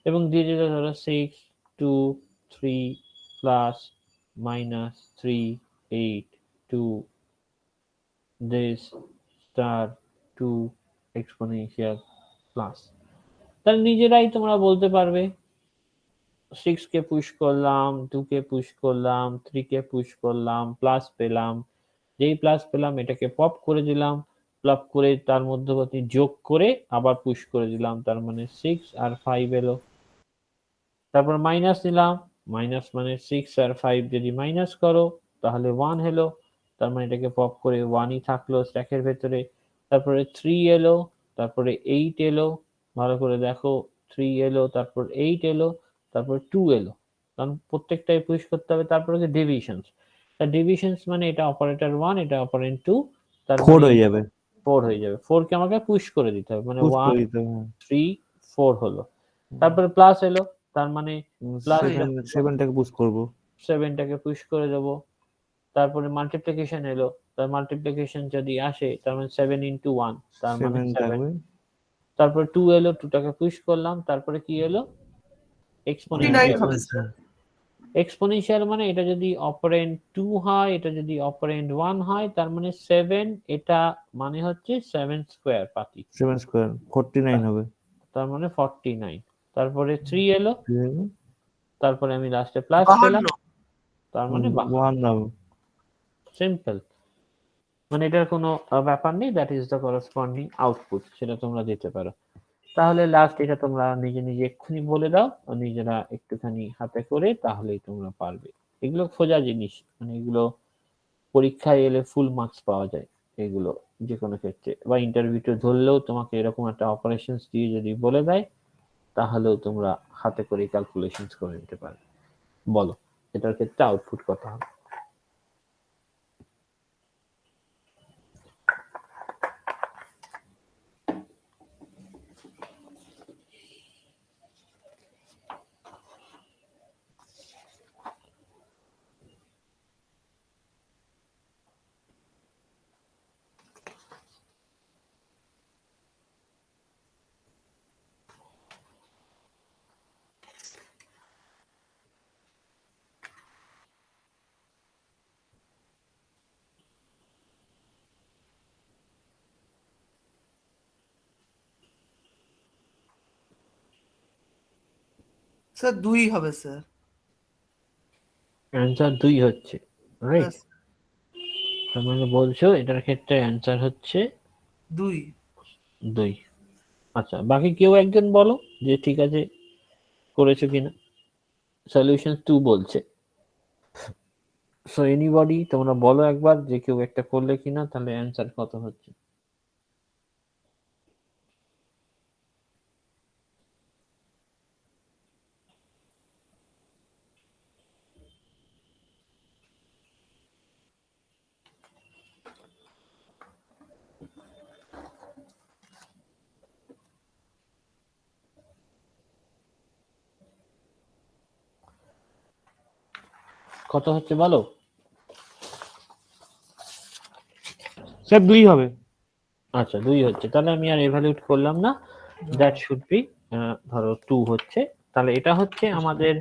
[SPEAKER 2] এবং দিয়ে দিল ধরো 6 2 3 plus minus 3 8 2 this star 2 exponential plus, তাহলে নিজেরাই তোমরা বলতে পারবে 6 কে পুশ করলাম, 2 কে পুশ করলাম, 3 কে পুশ করলাম, প্লাস পেলাম, যেই প্লাস পেলাম এটাকে পপ করে দিলাম, পপ করে তার মধ্যবর্তী যোগ করে আবার পুশ করে দিলাম, তার মানে 6 আর 5 এলো, তারপর মাইনাস নিলাম, মাইনাস মানে 6 আর 5 যদি মাইনাস করো তাহলে 1 হলো, তার মানে এটাকে পপ করে 1ই থাকলো স্ট্যাকের ভেতরে, তারপরে 3 এলো, তারপরে 8 এলো, ভালো করে দেখো 3 এলো, তারপর 8 এলো, তারপর 2 এলো, কারণ প্রত্যেকটাই পুশ করতে হবে, তারপরে ডিভিশনস, ডিভিশনস মানে এটা অপারেটর 1, এটা অপারেন্ট 2, তার
[SPEAKER 3] 4
[SPEAKER 2] মানে
[SPEAKER 3] হয়ে যাবে,
[SPEAKER 2] 4 হয়ে যাবে, 4 কে আমাকে পুশ করে দিতে হবে, মানে
[SPEAKER 3] পুশ
[SPEAKER 2] 1
[SPEAKER 3] করে দিতে হবে।
[SPEAKER 2] 3 4 হলো, তারপরে প্লাস এলো, তার মানে প্লাস
[SPEAKER 3] 7টাকে পুশ করব,
[SPEAKER 2] 7টাকে পুশ করে দেবো, তারপরে মাল্টিপ্লিকেশন এলো, তার মাল্টিপ্লিকেশন যদি আসে তার মানে 7 into 1, তার মানে
[SPEAKER 3] 7
[SPEAKER 2] 7,
[SPEAKER 3] থাকবে,
[SPEAKER 2] তারপর 2 এলো, 2টাকে পুশ করলাম, তারপরে কি এলো,
[SPEAKER 1] 49
[SPEAKER 2] এক্সপোনেনশিয়াল।
[SPEAKER 1] হবে স্যার।
[SPEAKER 2] এক্সপোনেনশিয়াল মানে এটা যদি অপারেন্ড 2 হয়, এটা যদি অপারেন্ড 1 হয়, তার মানে 7, এটা মানে হচ্ছে 7 স্কয়ার পাতি,
[SPEAKER 3] 7 স্কয়ার 49 হবে,
[SPEAKER 2] তার মানে 49, তারপরে 3 এলো,
[SPEAKER 3] ঠিক আছে,
[SPEAKER 2] তারপরে আমি লাস্টে প্লাস পেলাম,
[SPEAKER 1] 52
[SPEAKER 2] তার মানে
[SPEAKER 3] 1 হবে।
[SPEAKER 2] সিম্পল, মানে এটার কোনো ব্যাপার নেই, that is the corresponding output, সেটা তোমরা দিতে পারো। তাহলে লাস্ট এটা তোমরা নিজে নিজে এক্ষুনি বলে দাও, নিজেরা একটুখানি হাতে করে, তাহলেই তোমরা পারবে। এগুলো খোঁজা জিনিস, মানে এগুলো পরীক্ষায় এলে ফুল মার্কস পাওয়া যায় এগুলো যে কোনো ক্ষেত্রে, বা ইন্টারভিউতে ধরলেও তোমাকে এরকম একটা অপারেশনস দিয়ে যদি বলে দেয় তাহলেও তোমরা হাতে করে ক্যালকুলেশনস করে নিতে পারবে। বলো এটার ক্ষেত্রে আউটপুট কত হবে?
[SPEAKER 1] স্যার 2 হবে স্যার।
[SPEAKER 2] অ্যান্সার 2 হচ্ছে, রাইট?
[SPEAKER 1] হ্যাঁ,
[SPEAKER 2] তার মানে বলছো এটার ক্ষেত্রে অ্যান্সার হচ্ছে
[SPEAKER 1] 2।
[SPEAKER 2] 2। আচ্ছা, বাকি কেউ একজন বলো যে ঠিক আছে করেছো কিনা। সলিউশন 2 বলছে। সো এনিবডি, তোমরা বলো একবার যে কেউ একটা করলে কিনা, তাহলে অ্যান্সার কত হচ্ছে। কত হচ্ছে বলো।
[SPEAKER 3] স্যার 2 হবে।
[SPEAKER 2] আচ্ছা 2 হচ্ছে, তাহলে আমি আর এভালুয়েট করলাম না। দ্যাট শুড বি ধরো 2 হচ্ছে। তাহলে এটা হচ্ছে আমাদের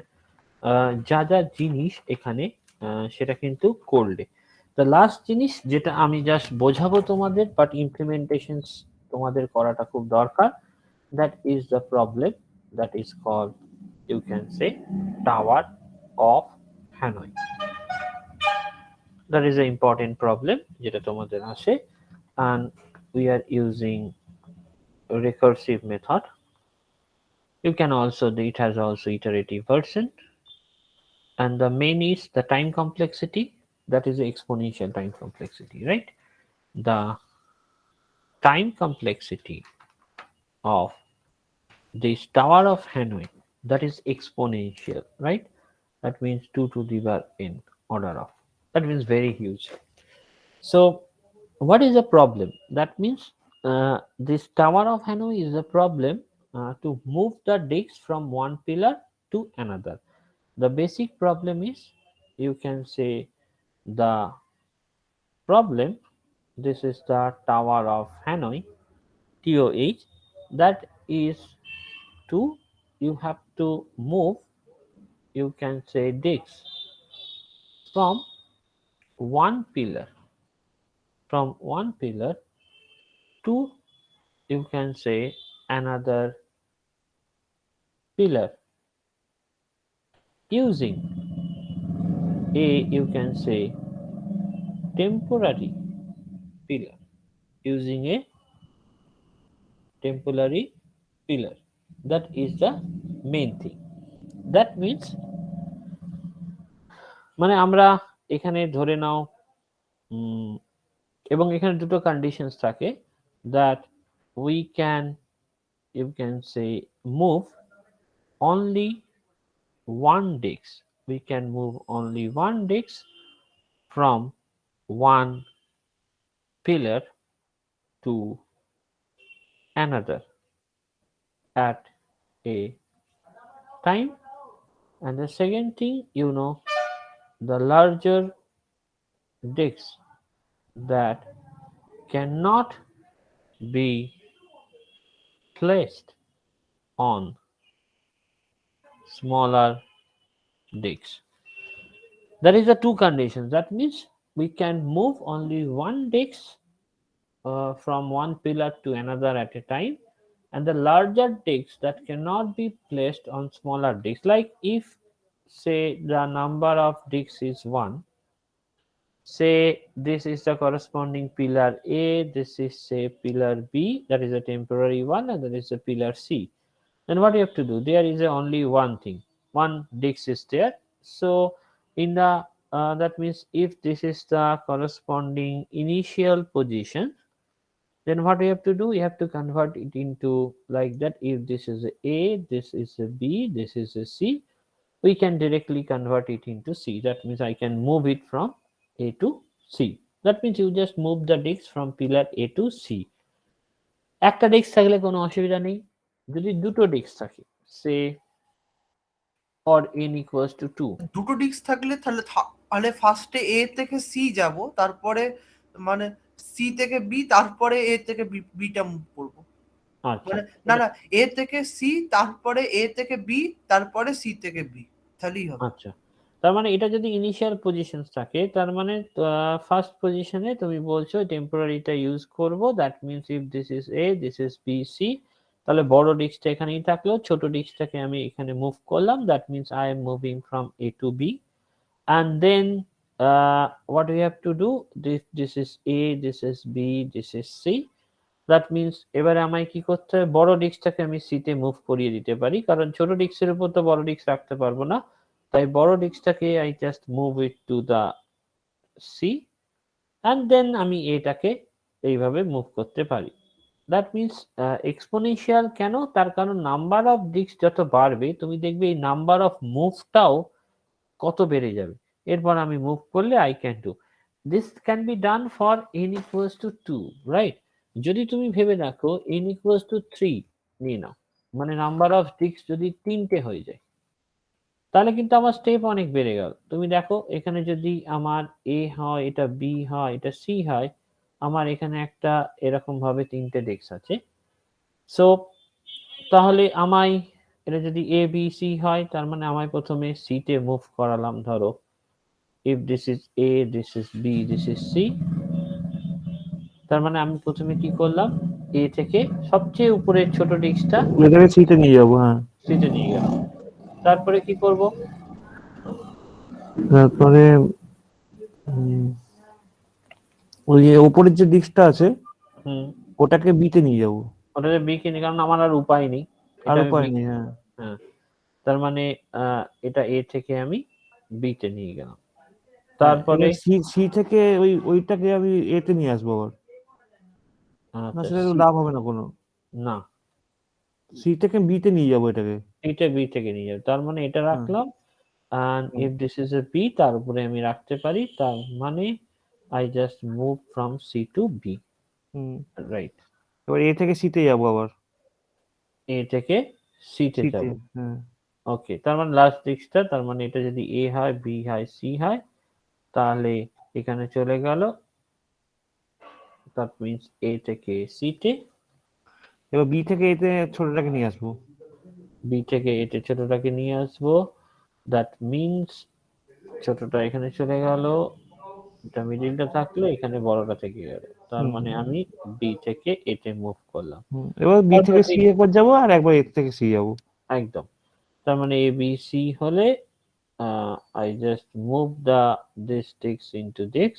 [SPEAKER 2] যা যা জিনিস এখানে সেটা কিন্তু করলে। দ্য লাস্ট জিনিস যেটা আমি জাস্ট বোঝাবো তোমাদের, বাট ইমপ্লিমেন্টেশন তোমাদের করাটা খুব দরকার। That is the problem that is called, you can say, tower of Hanoi. That is a important problem যেটা তোমাদের আসে, and we are using recursive method. You can also do, it has also iterative version, and the main is the time complexity, that is the exponential time complexity, right? The time complexity of this Tower of Hanoi, that is exponential, right? That means 2 to the power n order of, that means very huge. So what is the problem? That means this Tower of Hanoi is a problem to move the disks from one pillar to another. The basic problem is, you can say, the problem, this is the Tower of Hanoi, TOH, that is to, you have to move, you can say, disks from one pillar, to, you can say, another pillar using a, you can say, temporary pillar, using a temporary pillar. That is the main thing. That means, মানে আমরা এখানে ধরে নাও এবং এখানে দুটো conditions থাকে, that we can, you can say, move only one disk, we can move only one disk from one pillar to another at a time. And the second thing, you know, the larger disks that cannot be placed on smaller disks. That is the two conditions. That means we can move only one disk from one pillar to another at a time, and the larger disks that cannot be placed on smaller disks, like if, say, the number of disks is 1, say this is the corresponding pillar A, this is, say, pillar B, that is a temporary one, and that is a pillar C. Then what you have to do, there is only one thing, one disk is there. So in the that means if this is the corresponding initial position, then what we have to do, we have to convert it into like that. If this is a, this is a B, this is a C, we can directly convert it into C. That means I can move it from A to C. That means you just move the disks from pillar A to C. একটা disk থাকলে কোনো অসুবিধা নেই। যদি দুটো disk থাকে, সে or n equals to 2,
[SPEAKER 1] দুটো disk থাকলে তাহলে ফার্স্টে এ থেকে সি যাব, তারপরে মানে সি থেকে বি, তারপরে এ থেকে বিটা মুভ করবো।
[SPEAKER 2] আচ্ছা
[SPEAKER 1] মানে না না, এ থেকে সি, তারপরে এ থেকে বি, তারপরে সি থেকে বি, তাহলেই হবে।
[SPEAKER 2] আচ্ছা, তার মানে এটা যদি ইনিশিয়াল পজিশন থাকে, তার মানে ফার্স্ট পজিশনে তুমি বলছো টেম্পোরারিটা ইউজ করব। That means if this is a, this is B, c, তাহলে বড় ডিস্কটা এখানেই থাকলো, ছোট ডিস্কটাকে আমি এখানে মুভ করলাম, that means I am moving from a to b. and then what we have to do, this is A, this is B, this is C, that means এবারে আমায় কি করতে হবে, বড় ডিস্কটাকে আমি সি তে মুভ করিয়ে দিতে পারি, কারণ ছোট ডিস্কের উপর তো বড় ডিস্ক রাখতে পারবো না, তাই বড় ডিস্কটাকে I just move it to the C, and then আমি এটাকে এইভাবে মুভ করতে পারি। দ্যাট মিনস এক্সপোনেনশিয়াল কেন, তার কারণ নাম্বার অফ ডিস্ক যত বাড়বে তুমি দেখবে এই নাম্বার অফ মুভটাও কত বেড়ে যাবে। এরপর আমি মুভ করলে I can do this, can be done for n equals to 2, right? যদি তুমি ভেবে রাখো n ইকুয়ালস টু 3 নিয়ে নাও, মানে নাম্বার অফ ডিস্ক যদি 3টে হয়ে যায়, তাহলে কিন্তু আমার স্টেপ অনেক বেড়ে গেল। তুমি দেখো এখানে যদি আমার এ হয়, এটা বি হয়, এটা সি হয়, আমার এখানে একটা এরকম ভাবে 3টে ডেস্ক আছে। সো তাহলে আমায় এটা যদি এ বি সি হয়, তার মানে আমায় প্রথমে সি তে মুভ করালাম। ধরো if this is A, this is B, this is C, তার মানে আমি প্রথমে কি করলাম, এ থেকে সবচেয়ে উপরের ছোট ডিস্কটা
[SPEAKER 3] এটাকে সিতে নিয়ে যাবো, হ্যাঁ।
[SPEAKER 2] সি তে নিয়ে গেলাম। তারপরে কি করব,
[SPEAKER 3] তারপরে ওই যে উপরের যে ডিস্কটা আছে ওটাকে বিতে নিয়ে যাবো।
[SPEAKER 2] ওটাতে বি কিনে, কারণ আমার আর উপায় নেই,
[SPEAKER 3] আর
[SPEAKER 2] এটা আমি
[SPEAKER 3] উপায়
[SPEAKER 2] B
[SPEAKER 3] নেই, হ্যাঁ।
[SPEAKER 2] হ্যাঁ, তার মানে এটা এ থেকে আমি বি তে নিয়ে গেলাম। তারপরে
[SPEAKER 3] সি থেকে ওইটাকে আমি এতে নিয়ে আসবো আবার, না সেটা তো লাভ হবে না কোনো।
[SPEAKER 2] না,
[SPEAKER 3] সি থেকে বিতে নিয়ে যাবো এটাকে,
[SPEAKER 2] এটা বি থেকে নিয়ে যাবে, তার মানে এটা রাখলাম, and if this is a B, তার উপরে আমি রাখতে পারি, তার মানে I just move from C to B, right?
[SPEAKER 3] এবার এ থেকে সিতে যাবো আবার,
[SPEAKER 2] A থেকে C তে
[SPEAKER 3] সিতে,
[SPEAKER 2] যাব।
[SPEAKER 3] হ্যাঁ।
[SPEAKER 2] ওকে, তার মানে লাস্ট ডিস্কটা, তার মানে এটা যদি A হয়, B হয়, C হয়, তাহলে এখানে চলে গেল, that means A থেকে C তে।
[SPEAKER 3] এবার বি থেকে এতে ছোটটাকে নিয়ে আসবো,
[SPEAKER 2] B থেকে A তে ছোটটাকে নিয়ে আসবো, that means ছোটটা এখানে চলে গেল, এটা মিডিলটা থাকলো, এখানে বড়টা থেকে গেল, তার মানে আমি বি থেকে এ তে মুভ করলাম।
[SPEAKER 3] এবার বি থেকে
[SPEAKER 2] তারপরে
[SPEAKER 3] সি একবার যাবো আর একবার এ থেকে সি যাবো,
[SPEAKER 2] একদম, তার মানে এ বি সি হলে I just move this disk into this,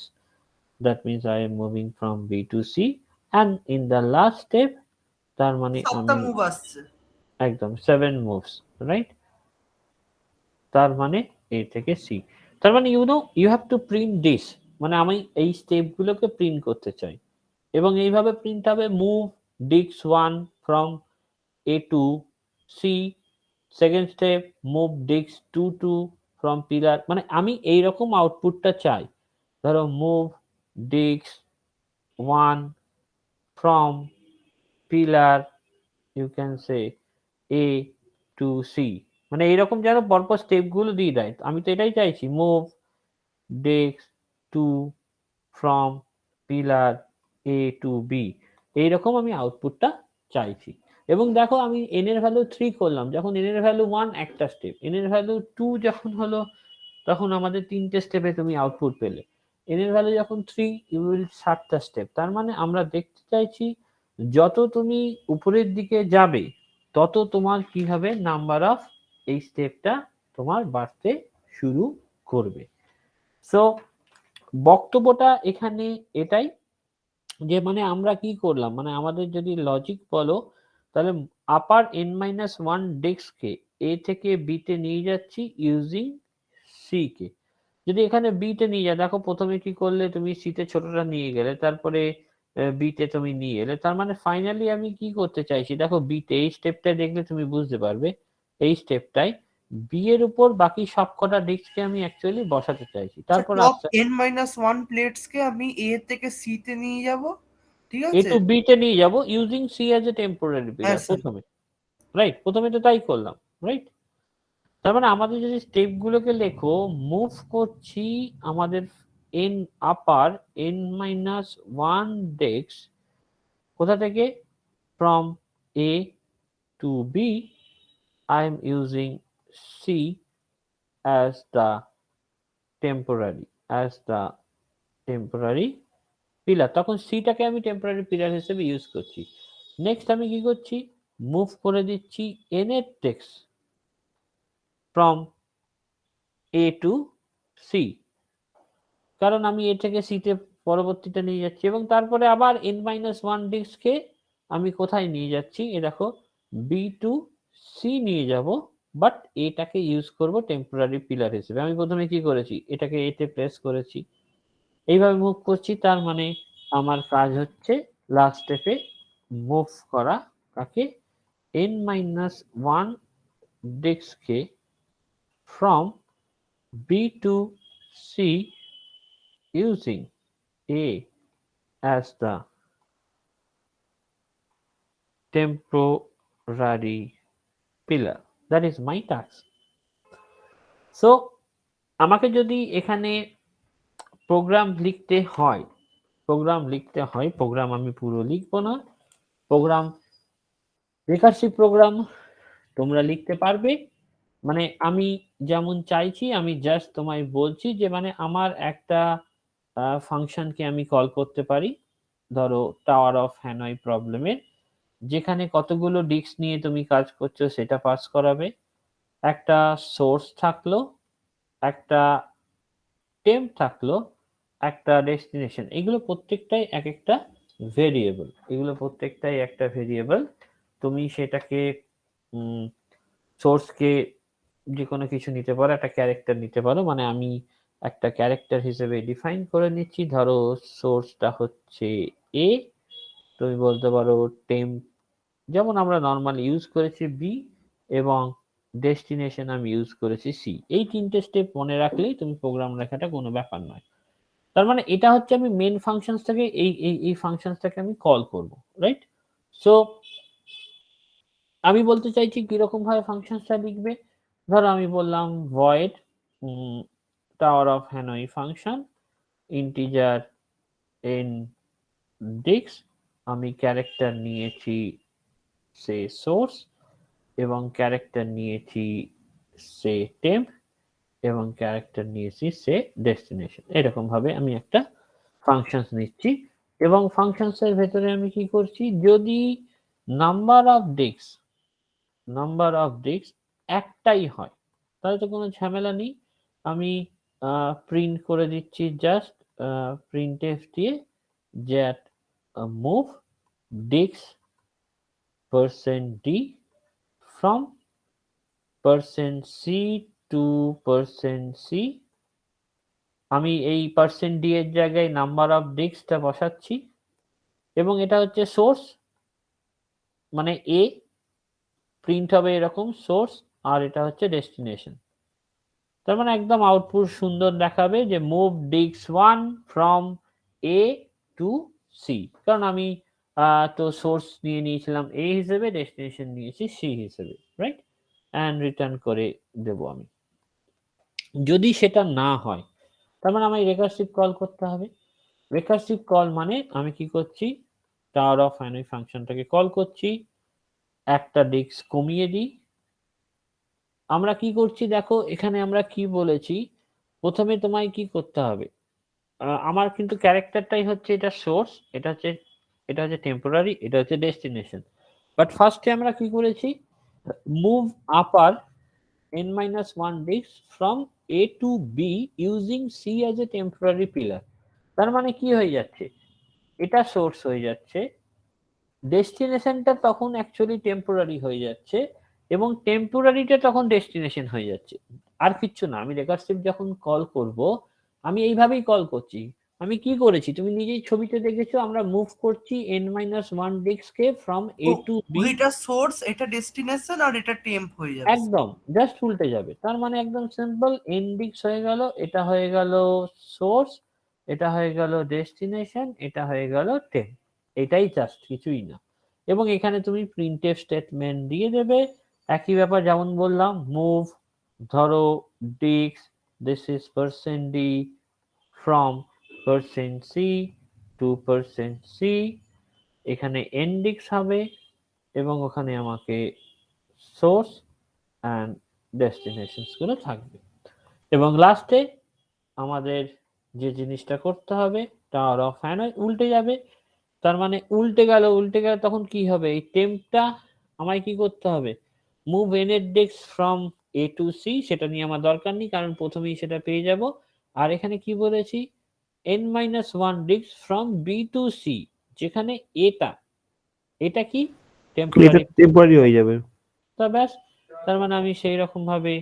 [SPEAKER 2] that means I am moving from B to C, and in the last step তার মানে
[SPEAKER 1] সাতটা
[SPEAKER 2] আমি
[SPEAKER 1] মুভ আসছে,
[SPEAKER 2] একদম 7 moves, রাইট? তার মানে এ থেকে সি, তার মানে you have to print this, মানে আমি এই স্টেপ গুলোকে প্রিন্ট করতে চাই, এবং এইভাবে প্রিন্ট হবে move disk 1 from A to C, second step move disk 2 to from pillar, মানে আমি এইরকম আউটপুটটা চাই। ধরো move disk 1 from pillar, you can say A to C, মানে এইরকম যেন পরপর স্টেপ গুলো দিয়ে দেয়, আমি তো এটাই চাইছি, move disk 2 from pillar A to B, এইরকম আমি আউটপুটটা চাইছি। এবং দেখো আমি n এর ভ্যালু 3 করলাম, যখন n এর ভ্যালু 1 একটা স্টেপ, n এর ভ্যালু 2 যখন হলো তখন আমাদের 3টে স্টেপে তুমি আউটপুট পেলে, n এর ভ্যালু যখন 3 ইউ উইল 7টা স্টেপ, তার মানে আমরা দেখতে চাইছি যত তুমি উপরের দিকে যাবে তত তোমার কি হবে, নাম্বার অফ এই স্টেপটা তোমার বাড়তে শুরু করবে। সো বক্তব্যটা এখানে এটাই, যে মানে আমরা কি করলাম, মানে আমাদের যদি লজিক বলো, তাহলে আপার n-1 ডিস্ককে এ থেকে বি তে নিয়ে যাচ্ছি ইউজিং সি কে। যদি এখানে বি তে নিয়ে যায়, দেখো প্রথমে কি করলে, তুমি সি তে ছোটটা নিয়ে গেলে, তারপরে বি তে তুমি নিয়ে এলে, তার মানে ফাইনালি আমি কি করতে চাইছি, দেখো বি তে এই স্টেপটা দেখলে তুমি বুঝতে পারবে, এই স্টেপটাই বি এর উপর বাকি সবকটা ডিস্ককে আমি অ্যাকচুয়ালি বসাতে চাইছি। তারপর
[SPEAKER 1] টপ
[SPEAKER 2] আস্তে
[SPEAKER 1] n-1 প্লেটস কে আমি এ থেকে সি তে নিয়ে যাব, ঠিক
[SPEAKER 2] এ
[SPEAKER 1] আছে?
[SPEAKER 2] টু বি তে নিয়ে যাব using c as a temporary
[SPEAKER 1] হ্যাঁ
[SPEAKER 2] পিলার
[SPEAKER 1] স্যার,
[SPEAKER 2] প্রথমে, রাইট? প্রথমে তো তাই করলাম, রাইট? তার মানে আমাদের যদি স্টেপ গুলোকে লেখো, মুভ করছি আমাদের n আপার n-1 ডেস্ক, কোথা থেকে, from a to b, I am using C as the temporary pillar, তখন সিটাকে আমি টেম্পোরারি পিলার হিসেবে ইউজ করছি। নেক্সট আমি কি করছি, মুভ করে দিচ্ছি n এর text from a to c, কারণ আমি এটাকে c তে পরবর্তীটা নিয়ে যাচ্ছি এবং তারপরে আবার n-1 ডিস্ককে আমি কোথায় নিয়ে যাচ্ছি, এ দেখো b টু c নিয়ে যাব, বাট এটাকে ইউজ করব টেম্পোরারি পিলার হিসেবে। আমি প্রথমে কি করেছি, এটাকে এতে প্রেস করেছি, এইভাবে মুভ করছি, তার মানে আমার কাজ হচ্ছে লাস্ট স্টেপে মুভ করা কাকে, n-1 ডিস্ককে from b to c using a as the temporary pillar. That is my task. So আমাকে যদি এখানে প্রোগ্রাম লিখতে হয়, প্রোগ্রাম আমি পুরো লিখবো না, প্রোগ্রাম রিকার্সিভ প্রোগ্রাম তোমরা লিখতে পারবে, মানে আমি যেমন চাইছি আমি জাস্ট তোমায় বলছি যে মানে আমার একটা ফাংশনকে আমি কল করতে পারি, ধরো টাওয়ার অফ হ্যানয় প্রবলেমের, যেখানে কতগুলো ডিস্ক নিয়ে তুমি কাজ করছো সেটা পাস করাবে, একটা সোর্স থাকলো, একটা টেম্প থাকলো, একটা ডেস্টিনেশন, এগুলো প্রত্যেকটাই এক একটা ভেরিয়েবল, তুমি সেটাকে সোর্সকে যে কোনো কিছু নিতে পারো, একটা ক্যারেক্টার নিতে পারো, মানে আমি একটা ক্যারেক্টার হিসেবে ডিফাইন করে নিচ্ছি, ধরো সোর্সটা হচ্ছে এ, তুমি বলতে পারো টেম্প যেমন আমরা নর্মাল ইউজ করেছি বি, এবং ডেস্টিনেশন আমি ইউজ করেছি সি। এই তিনটে স্টেপ মনে রাখলেই তুমি প্রোগ্রাম লেখাটা কোনো ব্যাপার নয়। তার মানে এটা হচ্ছে আমি মেন ফাংশনসটাকে এই ফাংশনসটাকে আমি কল করব, রাইট? সো আমি বলতে চাইছি কিরকম ভাবে ফাংশনসটা লিখবে, ধরো আমি বললাম void tower of Hanoi function integer n disk, আমি ক্যারেক্টার নিয়েছি সে সোর্স, এবং ক্যারেক্টার নিয়েছি সে টেম্প, এবং ক্যারেক্টার নিয়েছি সে ডেস্টিনেশন। এরকম ভাবে আমি একটা ফাংশনস নিচ্ছি, এবং ফাংশনসের ভেতরে আমি কি করছি, যদি নাম্বার অফ ডিস্ক একটাই হয় তাহলে তো কোনো ঝামেলা নেই, আমি প্রিন্ট করে দিচ্ছি জাস্ট প্রিন্টএফ দিয়ে that move disk %d from %c to %c, আমি এই %d এর জায়গায় নাম্বার অফ ডিস্কটা বসাচ্ছি, এবং এটা হচ্ছে সোর্স, মানে এ প্রিন্ট হবে এরকম সোর্স, আর এটা হচ্ছে ডেস্টিনেশন। তার মানে একদম আউটপুট সুন্দর দেখাবে যে move disk 1 from a to c, কারণ আমি তো সোর্স নিয়ে নিয়েছিলাম এ হিসেবে, ডেস্টিনেশন নিয়েছি সি হিসেবে, রাইট? অ্যান্ড রিটার্ন করে দেব আমি। যদি সেটা না হয় তার মানে আমায় রিকার্সিভ কল করতে হবে। রিকার্সিভ কল মানে আমি কি করছি, টাওয়ার অফ হ্যানয় ফাংশনটাকে কল করছি, একটা ডিস্ক কমিয়ে দিই। আমরা কি করছি দেখো, এখানে আমরা কি বলেছি, প্রথমে তোমায় কি করতে হবে, আমার কিন্তু ক্যারেক্টারটাই হচ্ছে এটা সোর্স, এটা হচ্ছে টেম্পোরারি, এটা হচ্ছে ডেস্টিনেশন, বাট ফার্স্টে আমরা কি করেছি, move upper n-1 disk from a to b using c as a temporary pillar। তার মানে কি হয়ে যাচ্ছে, এটা সোর্স হয়ে যাচ্ছে, ডেস্টিনেশনটা তখন অ্যাকচুয়ালি টেম্পোরারি হয়ে যাচ্ছে, এবং টেম্পোরারিটা তখন ডেস্টিনেশন হয়ে যাচ্ছে, আর কিচ্ছু না। আমি রিকার্সিভ যখন কল করব আমি এইভাবেই কল করছি। আমি কি করেছি তুমি নিজেই ছবিতে দেখেছো, আমরা মুভ করছি n-1 ডিস্ককে ফ্রম a to b,
[SPEAKER 1] এটা সোর্স, এটা ডেস্টিনেশন, আর এটা টেম্প হয়ে যাবে,
[SPEAKER 2] একদম জাস্ট উল্টে যাবে। তার মানে একদম সিম্পল, n ডিস্ক হয়ে গেল, এটা হয়ে গেল সোর্স, এটা হয়ে গেল ডেস্টিনেশন, এটা হয়ে গেল টেম্প, এটাই জাস্ট, কিছুই না। এবং এখানে তুমি প্রিন্টএফ স্টেটমেন্ট দিয়ে দেবে, একই ব্যাপার যেমন বললাম, মুভ ধরো disk this is %d from %c to %c, এখানে n ডিস্ক হবে, এবং ওখানে আমাকে সোর্স অ্যান্ড ডেস্টিনেশনস গুলো থাকবে। এবং লাস্টে আমাদের যে জিনিসটা করতে হবে, টাওয়ার অফ হ্যানয় উল্টে যাবে, তার মানে উল্টে গেল, তখন কি হবে, এই টেম্পটা আমায় কি করতে হবে, মুভ n এর disk from a to c, সেটা নিয়ে আমার দরকার নেই কারণ প্রথমেই সেটা পেয়ে যাব। আর এখানে কি বলেছি, n-1 disk from b to c, যেখানে এটা কি
[SPEAKER 3] এটা
[SPEAKER 2] টেম্পোরারি,
[SPEAKER 3] টেম্পোরারি হয়ে যাবে।
[SPEAKER 2] তা ব্যাস। তার মানে আমি সেই রকম ভাবে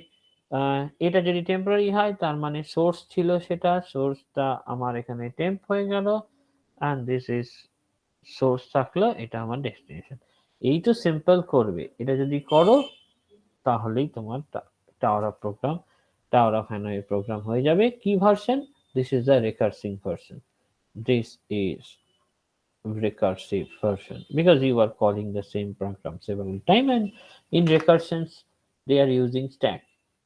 [SPEAKER 2] এটা যদি টেম্পোরারি হয় তার মানে সোর্স ছিল, সেটা সোর্সটা আমার এখানে টেম্প হয়ে গেল, and this is সোর্স থাকলো, এটা আমার ডেস্টিনেশন। এই তো সিম্পল করবে, এটা যদি করো তাহলেই তোমার tower of program, tower of Hanoi program হয়ে যাবে। কি version? This is the recursing version, this is recursive version, because you are calling the same program several times, and in recursions they are using stack,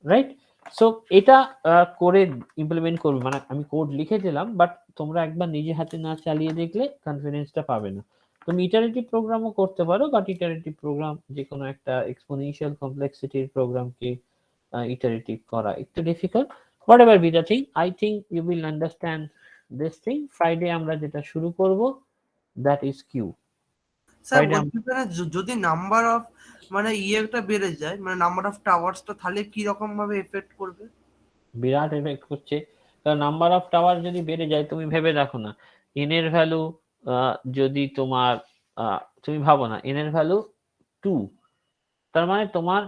[SPEAKER 2] right? So এটা করে implement করবে, মানে আমি code লিখে দিলাম, বাট তোমরা একবার নিজে হাতে না চালিয়ে দেখলে কনফিডেন্সটা পাবে না। তুমি ইটারেটিভ প্রোগ্রামও করতে পারো, বাট ইটারেটিভ প্রোগ্রাম যে কোনো একটা এক্সপোনেনশিয়াল কমপ্লেক্সিটির প্রোগ্রামকে ইটারেটিভ করা একটু difficult. Whatever be the thing, I think you will understand this thing. Friday আমরা যেটা শুরু করব, that is q।
[SPEAKER 1] Sir
[SPEAKER 2] Friday
[SPEAKER 1] বলছি স্যার, যদি নাম্বার অফ মানে ইয়েটা বেড়ে যায়, মানে নাম্বার অফ টাওয়ার্সটা, তাহলে কি রকম ভাবে এফেক্ট করবে?
[SPEAKER 2] বিরাট এফেক্ট করছে, কারণ নাম্বার অফ টাওয়ার যদি বেড়ে যায়, তুমি ভেবে দেখো না, n এর ভ্যালু যদি তোমার তুমি ভাবো না n এর ভ্যালু 2, তার মানে তোমার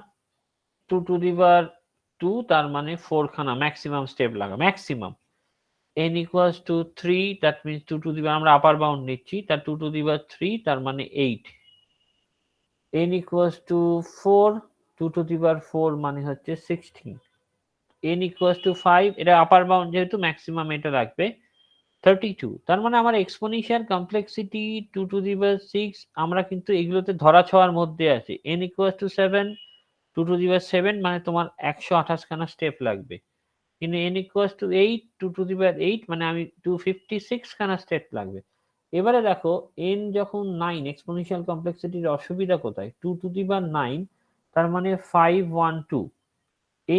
[SPEAKER 2] 2 to the power 2, তার মানে 4 খানা ম্যাক্সিমাম স্টেপ লাগা, maximum. n equals to 3, that means 2 to the power, আমরা আপার বাউন্ড নিচ্ছি, তার 2 to the power 3, তার মানে 8। n equals to 4, 2 to the power 4 মানে হচ্ছে 16। n equals to 5, এটা আপার বাউন্ড যেহেতু ম্যাক্সিমাম এটা রাখবে 32। তার মানে আমার exponential complexity 2 to the power 6, আমরা কিন্তু এগুলোতে ধরা ছোঁয়ার মধ্যে আছি। n equals to 7, 2 to the power 7 মানে তোমার 128 খানা স্টেপ লাগবে। কিন্তু n equals to 8, 2 to the power 8 মানে আমি 256 খানা স্টেপ লাগবে। এবারে দেখো n যখন 9, এক্সপোনেনশিয়াল কমপ্লেক্সিটির অসুবিধা কোথায়, 2 to the power 9 তার মানে 512।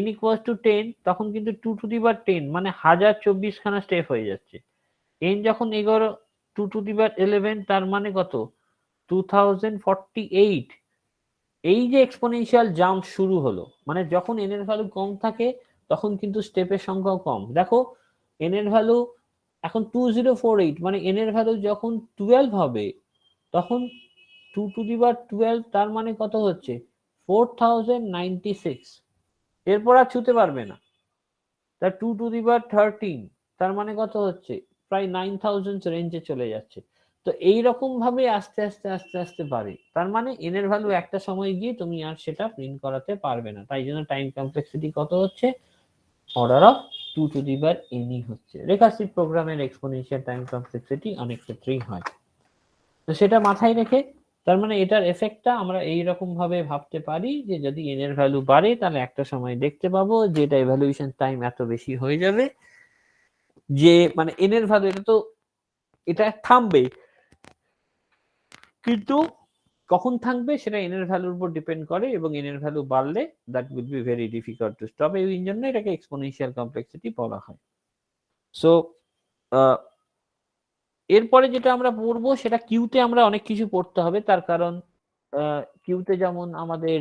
[SPEAKER 2] n equals to 10, তখন কিন্তু 2 to the power 10 মানে 1024 খানা স্টেপ হয়ে যাচ্ছে। n যখন 11, 2 to the power 11 তার মানে কত, 2048। এই যে এক্সপোনেনশিয়াল জাম্প শুরু হলো, মানে যখন n এর ভ্যালু কম থাকে তখন কিন্তু স্টেপের সংখ্যাও কম। দেখো n এর ভ্যালু এখন 2048, মানে n এর ভ্যালু যখন 12 হবে তখন 2 to the power 12 তার মানে কত হচ্ছে, 4096। এরপর আর ছুতে পারবে না। তার 2 to the power 13 তার মানে কত হচ্ছে, প্রায় 9000 রেঞ্জে চলে যাচ্ছে। তো এইরকম ভাবে আস্তে আস্তে আস্তে আস্তে বাড়ে, তার মানে n এর ভ্যালু একটা সময় গিয়ে তুমি আর সেটা প্রিন্ট করাতে পারবে না। তাই জন্য টাইম কমপ্লেক্সিটি কত হচ্ছে, order of 2 to the power n হচ্ছে। রিকার্সিভ প্রোগ্রামের এক্সপোনেনশিয়াল টাইম কমপ্লেক্সিটি অনেক ক্ষেত্রেই হয়। তো সেটা মাথায় রেখে, তার মানে এটার এফেক্টটা আমরা এইরকম ভাবে ভাবতে পারি যে যদি n এর ভ্যালু বাড়ে তাহলে একটা সময় দেখতে পাবো যে এটা ইভ্যালুয়েশন টাইম এত বেশি হয়ে যাবে যে মানে n এর ভ্যালু এটা থামবে, কিন্তু কখন থাকবে সেটা n এর ভ্যালুর উপর ডিপেন্ড করে, এবং n এর ভ্যালু বাড়লে that will be very difficult to stop. এই জন্য এটাকে এক্সপোনেনশিয়াল কমপ্লেক্সিটি বলা হয়। সো এরপরে যেটা আমরা পড়বো সেটা কিউতে আমরা অনেক কিছু পড়তে হবে, তার কারণ কিউতে যেমন আমাদের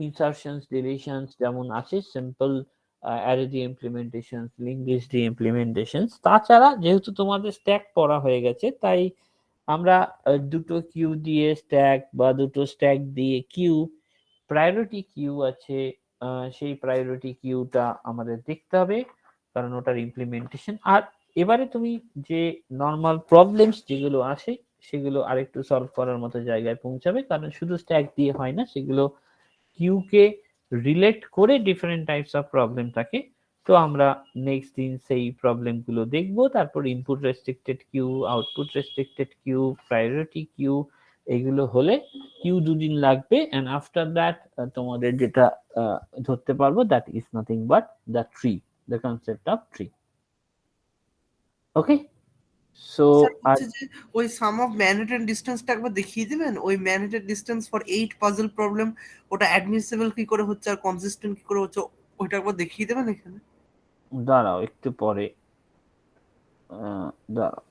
[SPEAKER 2] ইনসারশনস ডিলিশনস যেমন আছে, সিম্পল অ্যারে দি ইমপ্লিমেন্টেশনস, লিঙ্ক লিস্ট দি ইমপ্লিমেন্টেশনস, তাছাড়া যেহেতু তোমাদের স্ট্যাক পড়া হয়ে গেছে তাই আমরা দুটো কিউ দিয়ে স্ট্যাক বা দুটো স্ট্যাক দিয়ে কিউ, প্রায়োরিটি কিউ আছে, সেই প্রায়োরিটি কিউটা আমাদের দেখতে হবে কারণ ওটার ইমপ্লিমেন্টেশন। আর এবারে তুমি যে নর্মাল প্রবলেমস যেগুলো আসে সেগুলো আরেকটু সলভ করার মতো জায়গায় পৌঁছাবে, কারণ শুধু স্ট্যাক দিয়ে হয় না, সেগুলো কিউকে রিলেট করে ডিফারেন্ট টাইপস অফ প্রবলেম থাকে। তো আমরা নেক্সট দিন সেই প্রবলেম গুলো দেখবো। তারপর input restricted queue, output restricted queue, priority queue, এগুলো হলে কিউ দুদিন লাগবে। এন্ড আফটার দ্যাট তোমাদের যেটা ধরতে পারবো that is nothing but the tree, the concept of tree. Okay, so
[SPEAKER 1] sir বলছি যে ওই সাম অফ ম্যানহাটন ডিসটেন্সটা একবার দেখিয়ে দিবেন, ওই Manhattan distance for 8 puzzle problem, ওটা অ্যাডমিসিবল কি করে হচ্ছে আর কনসিস্টেন্ট কি করে হচ্ছে, ওইটা একবার দেখিয়ে দেবেন এখানে।
[SPEAKER 2] দাঁড়াও একটু পরে, দাঁড়াও।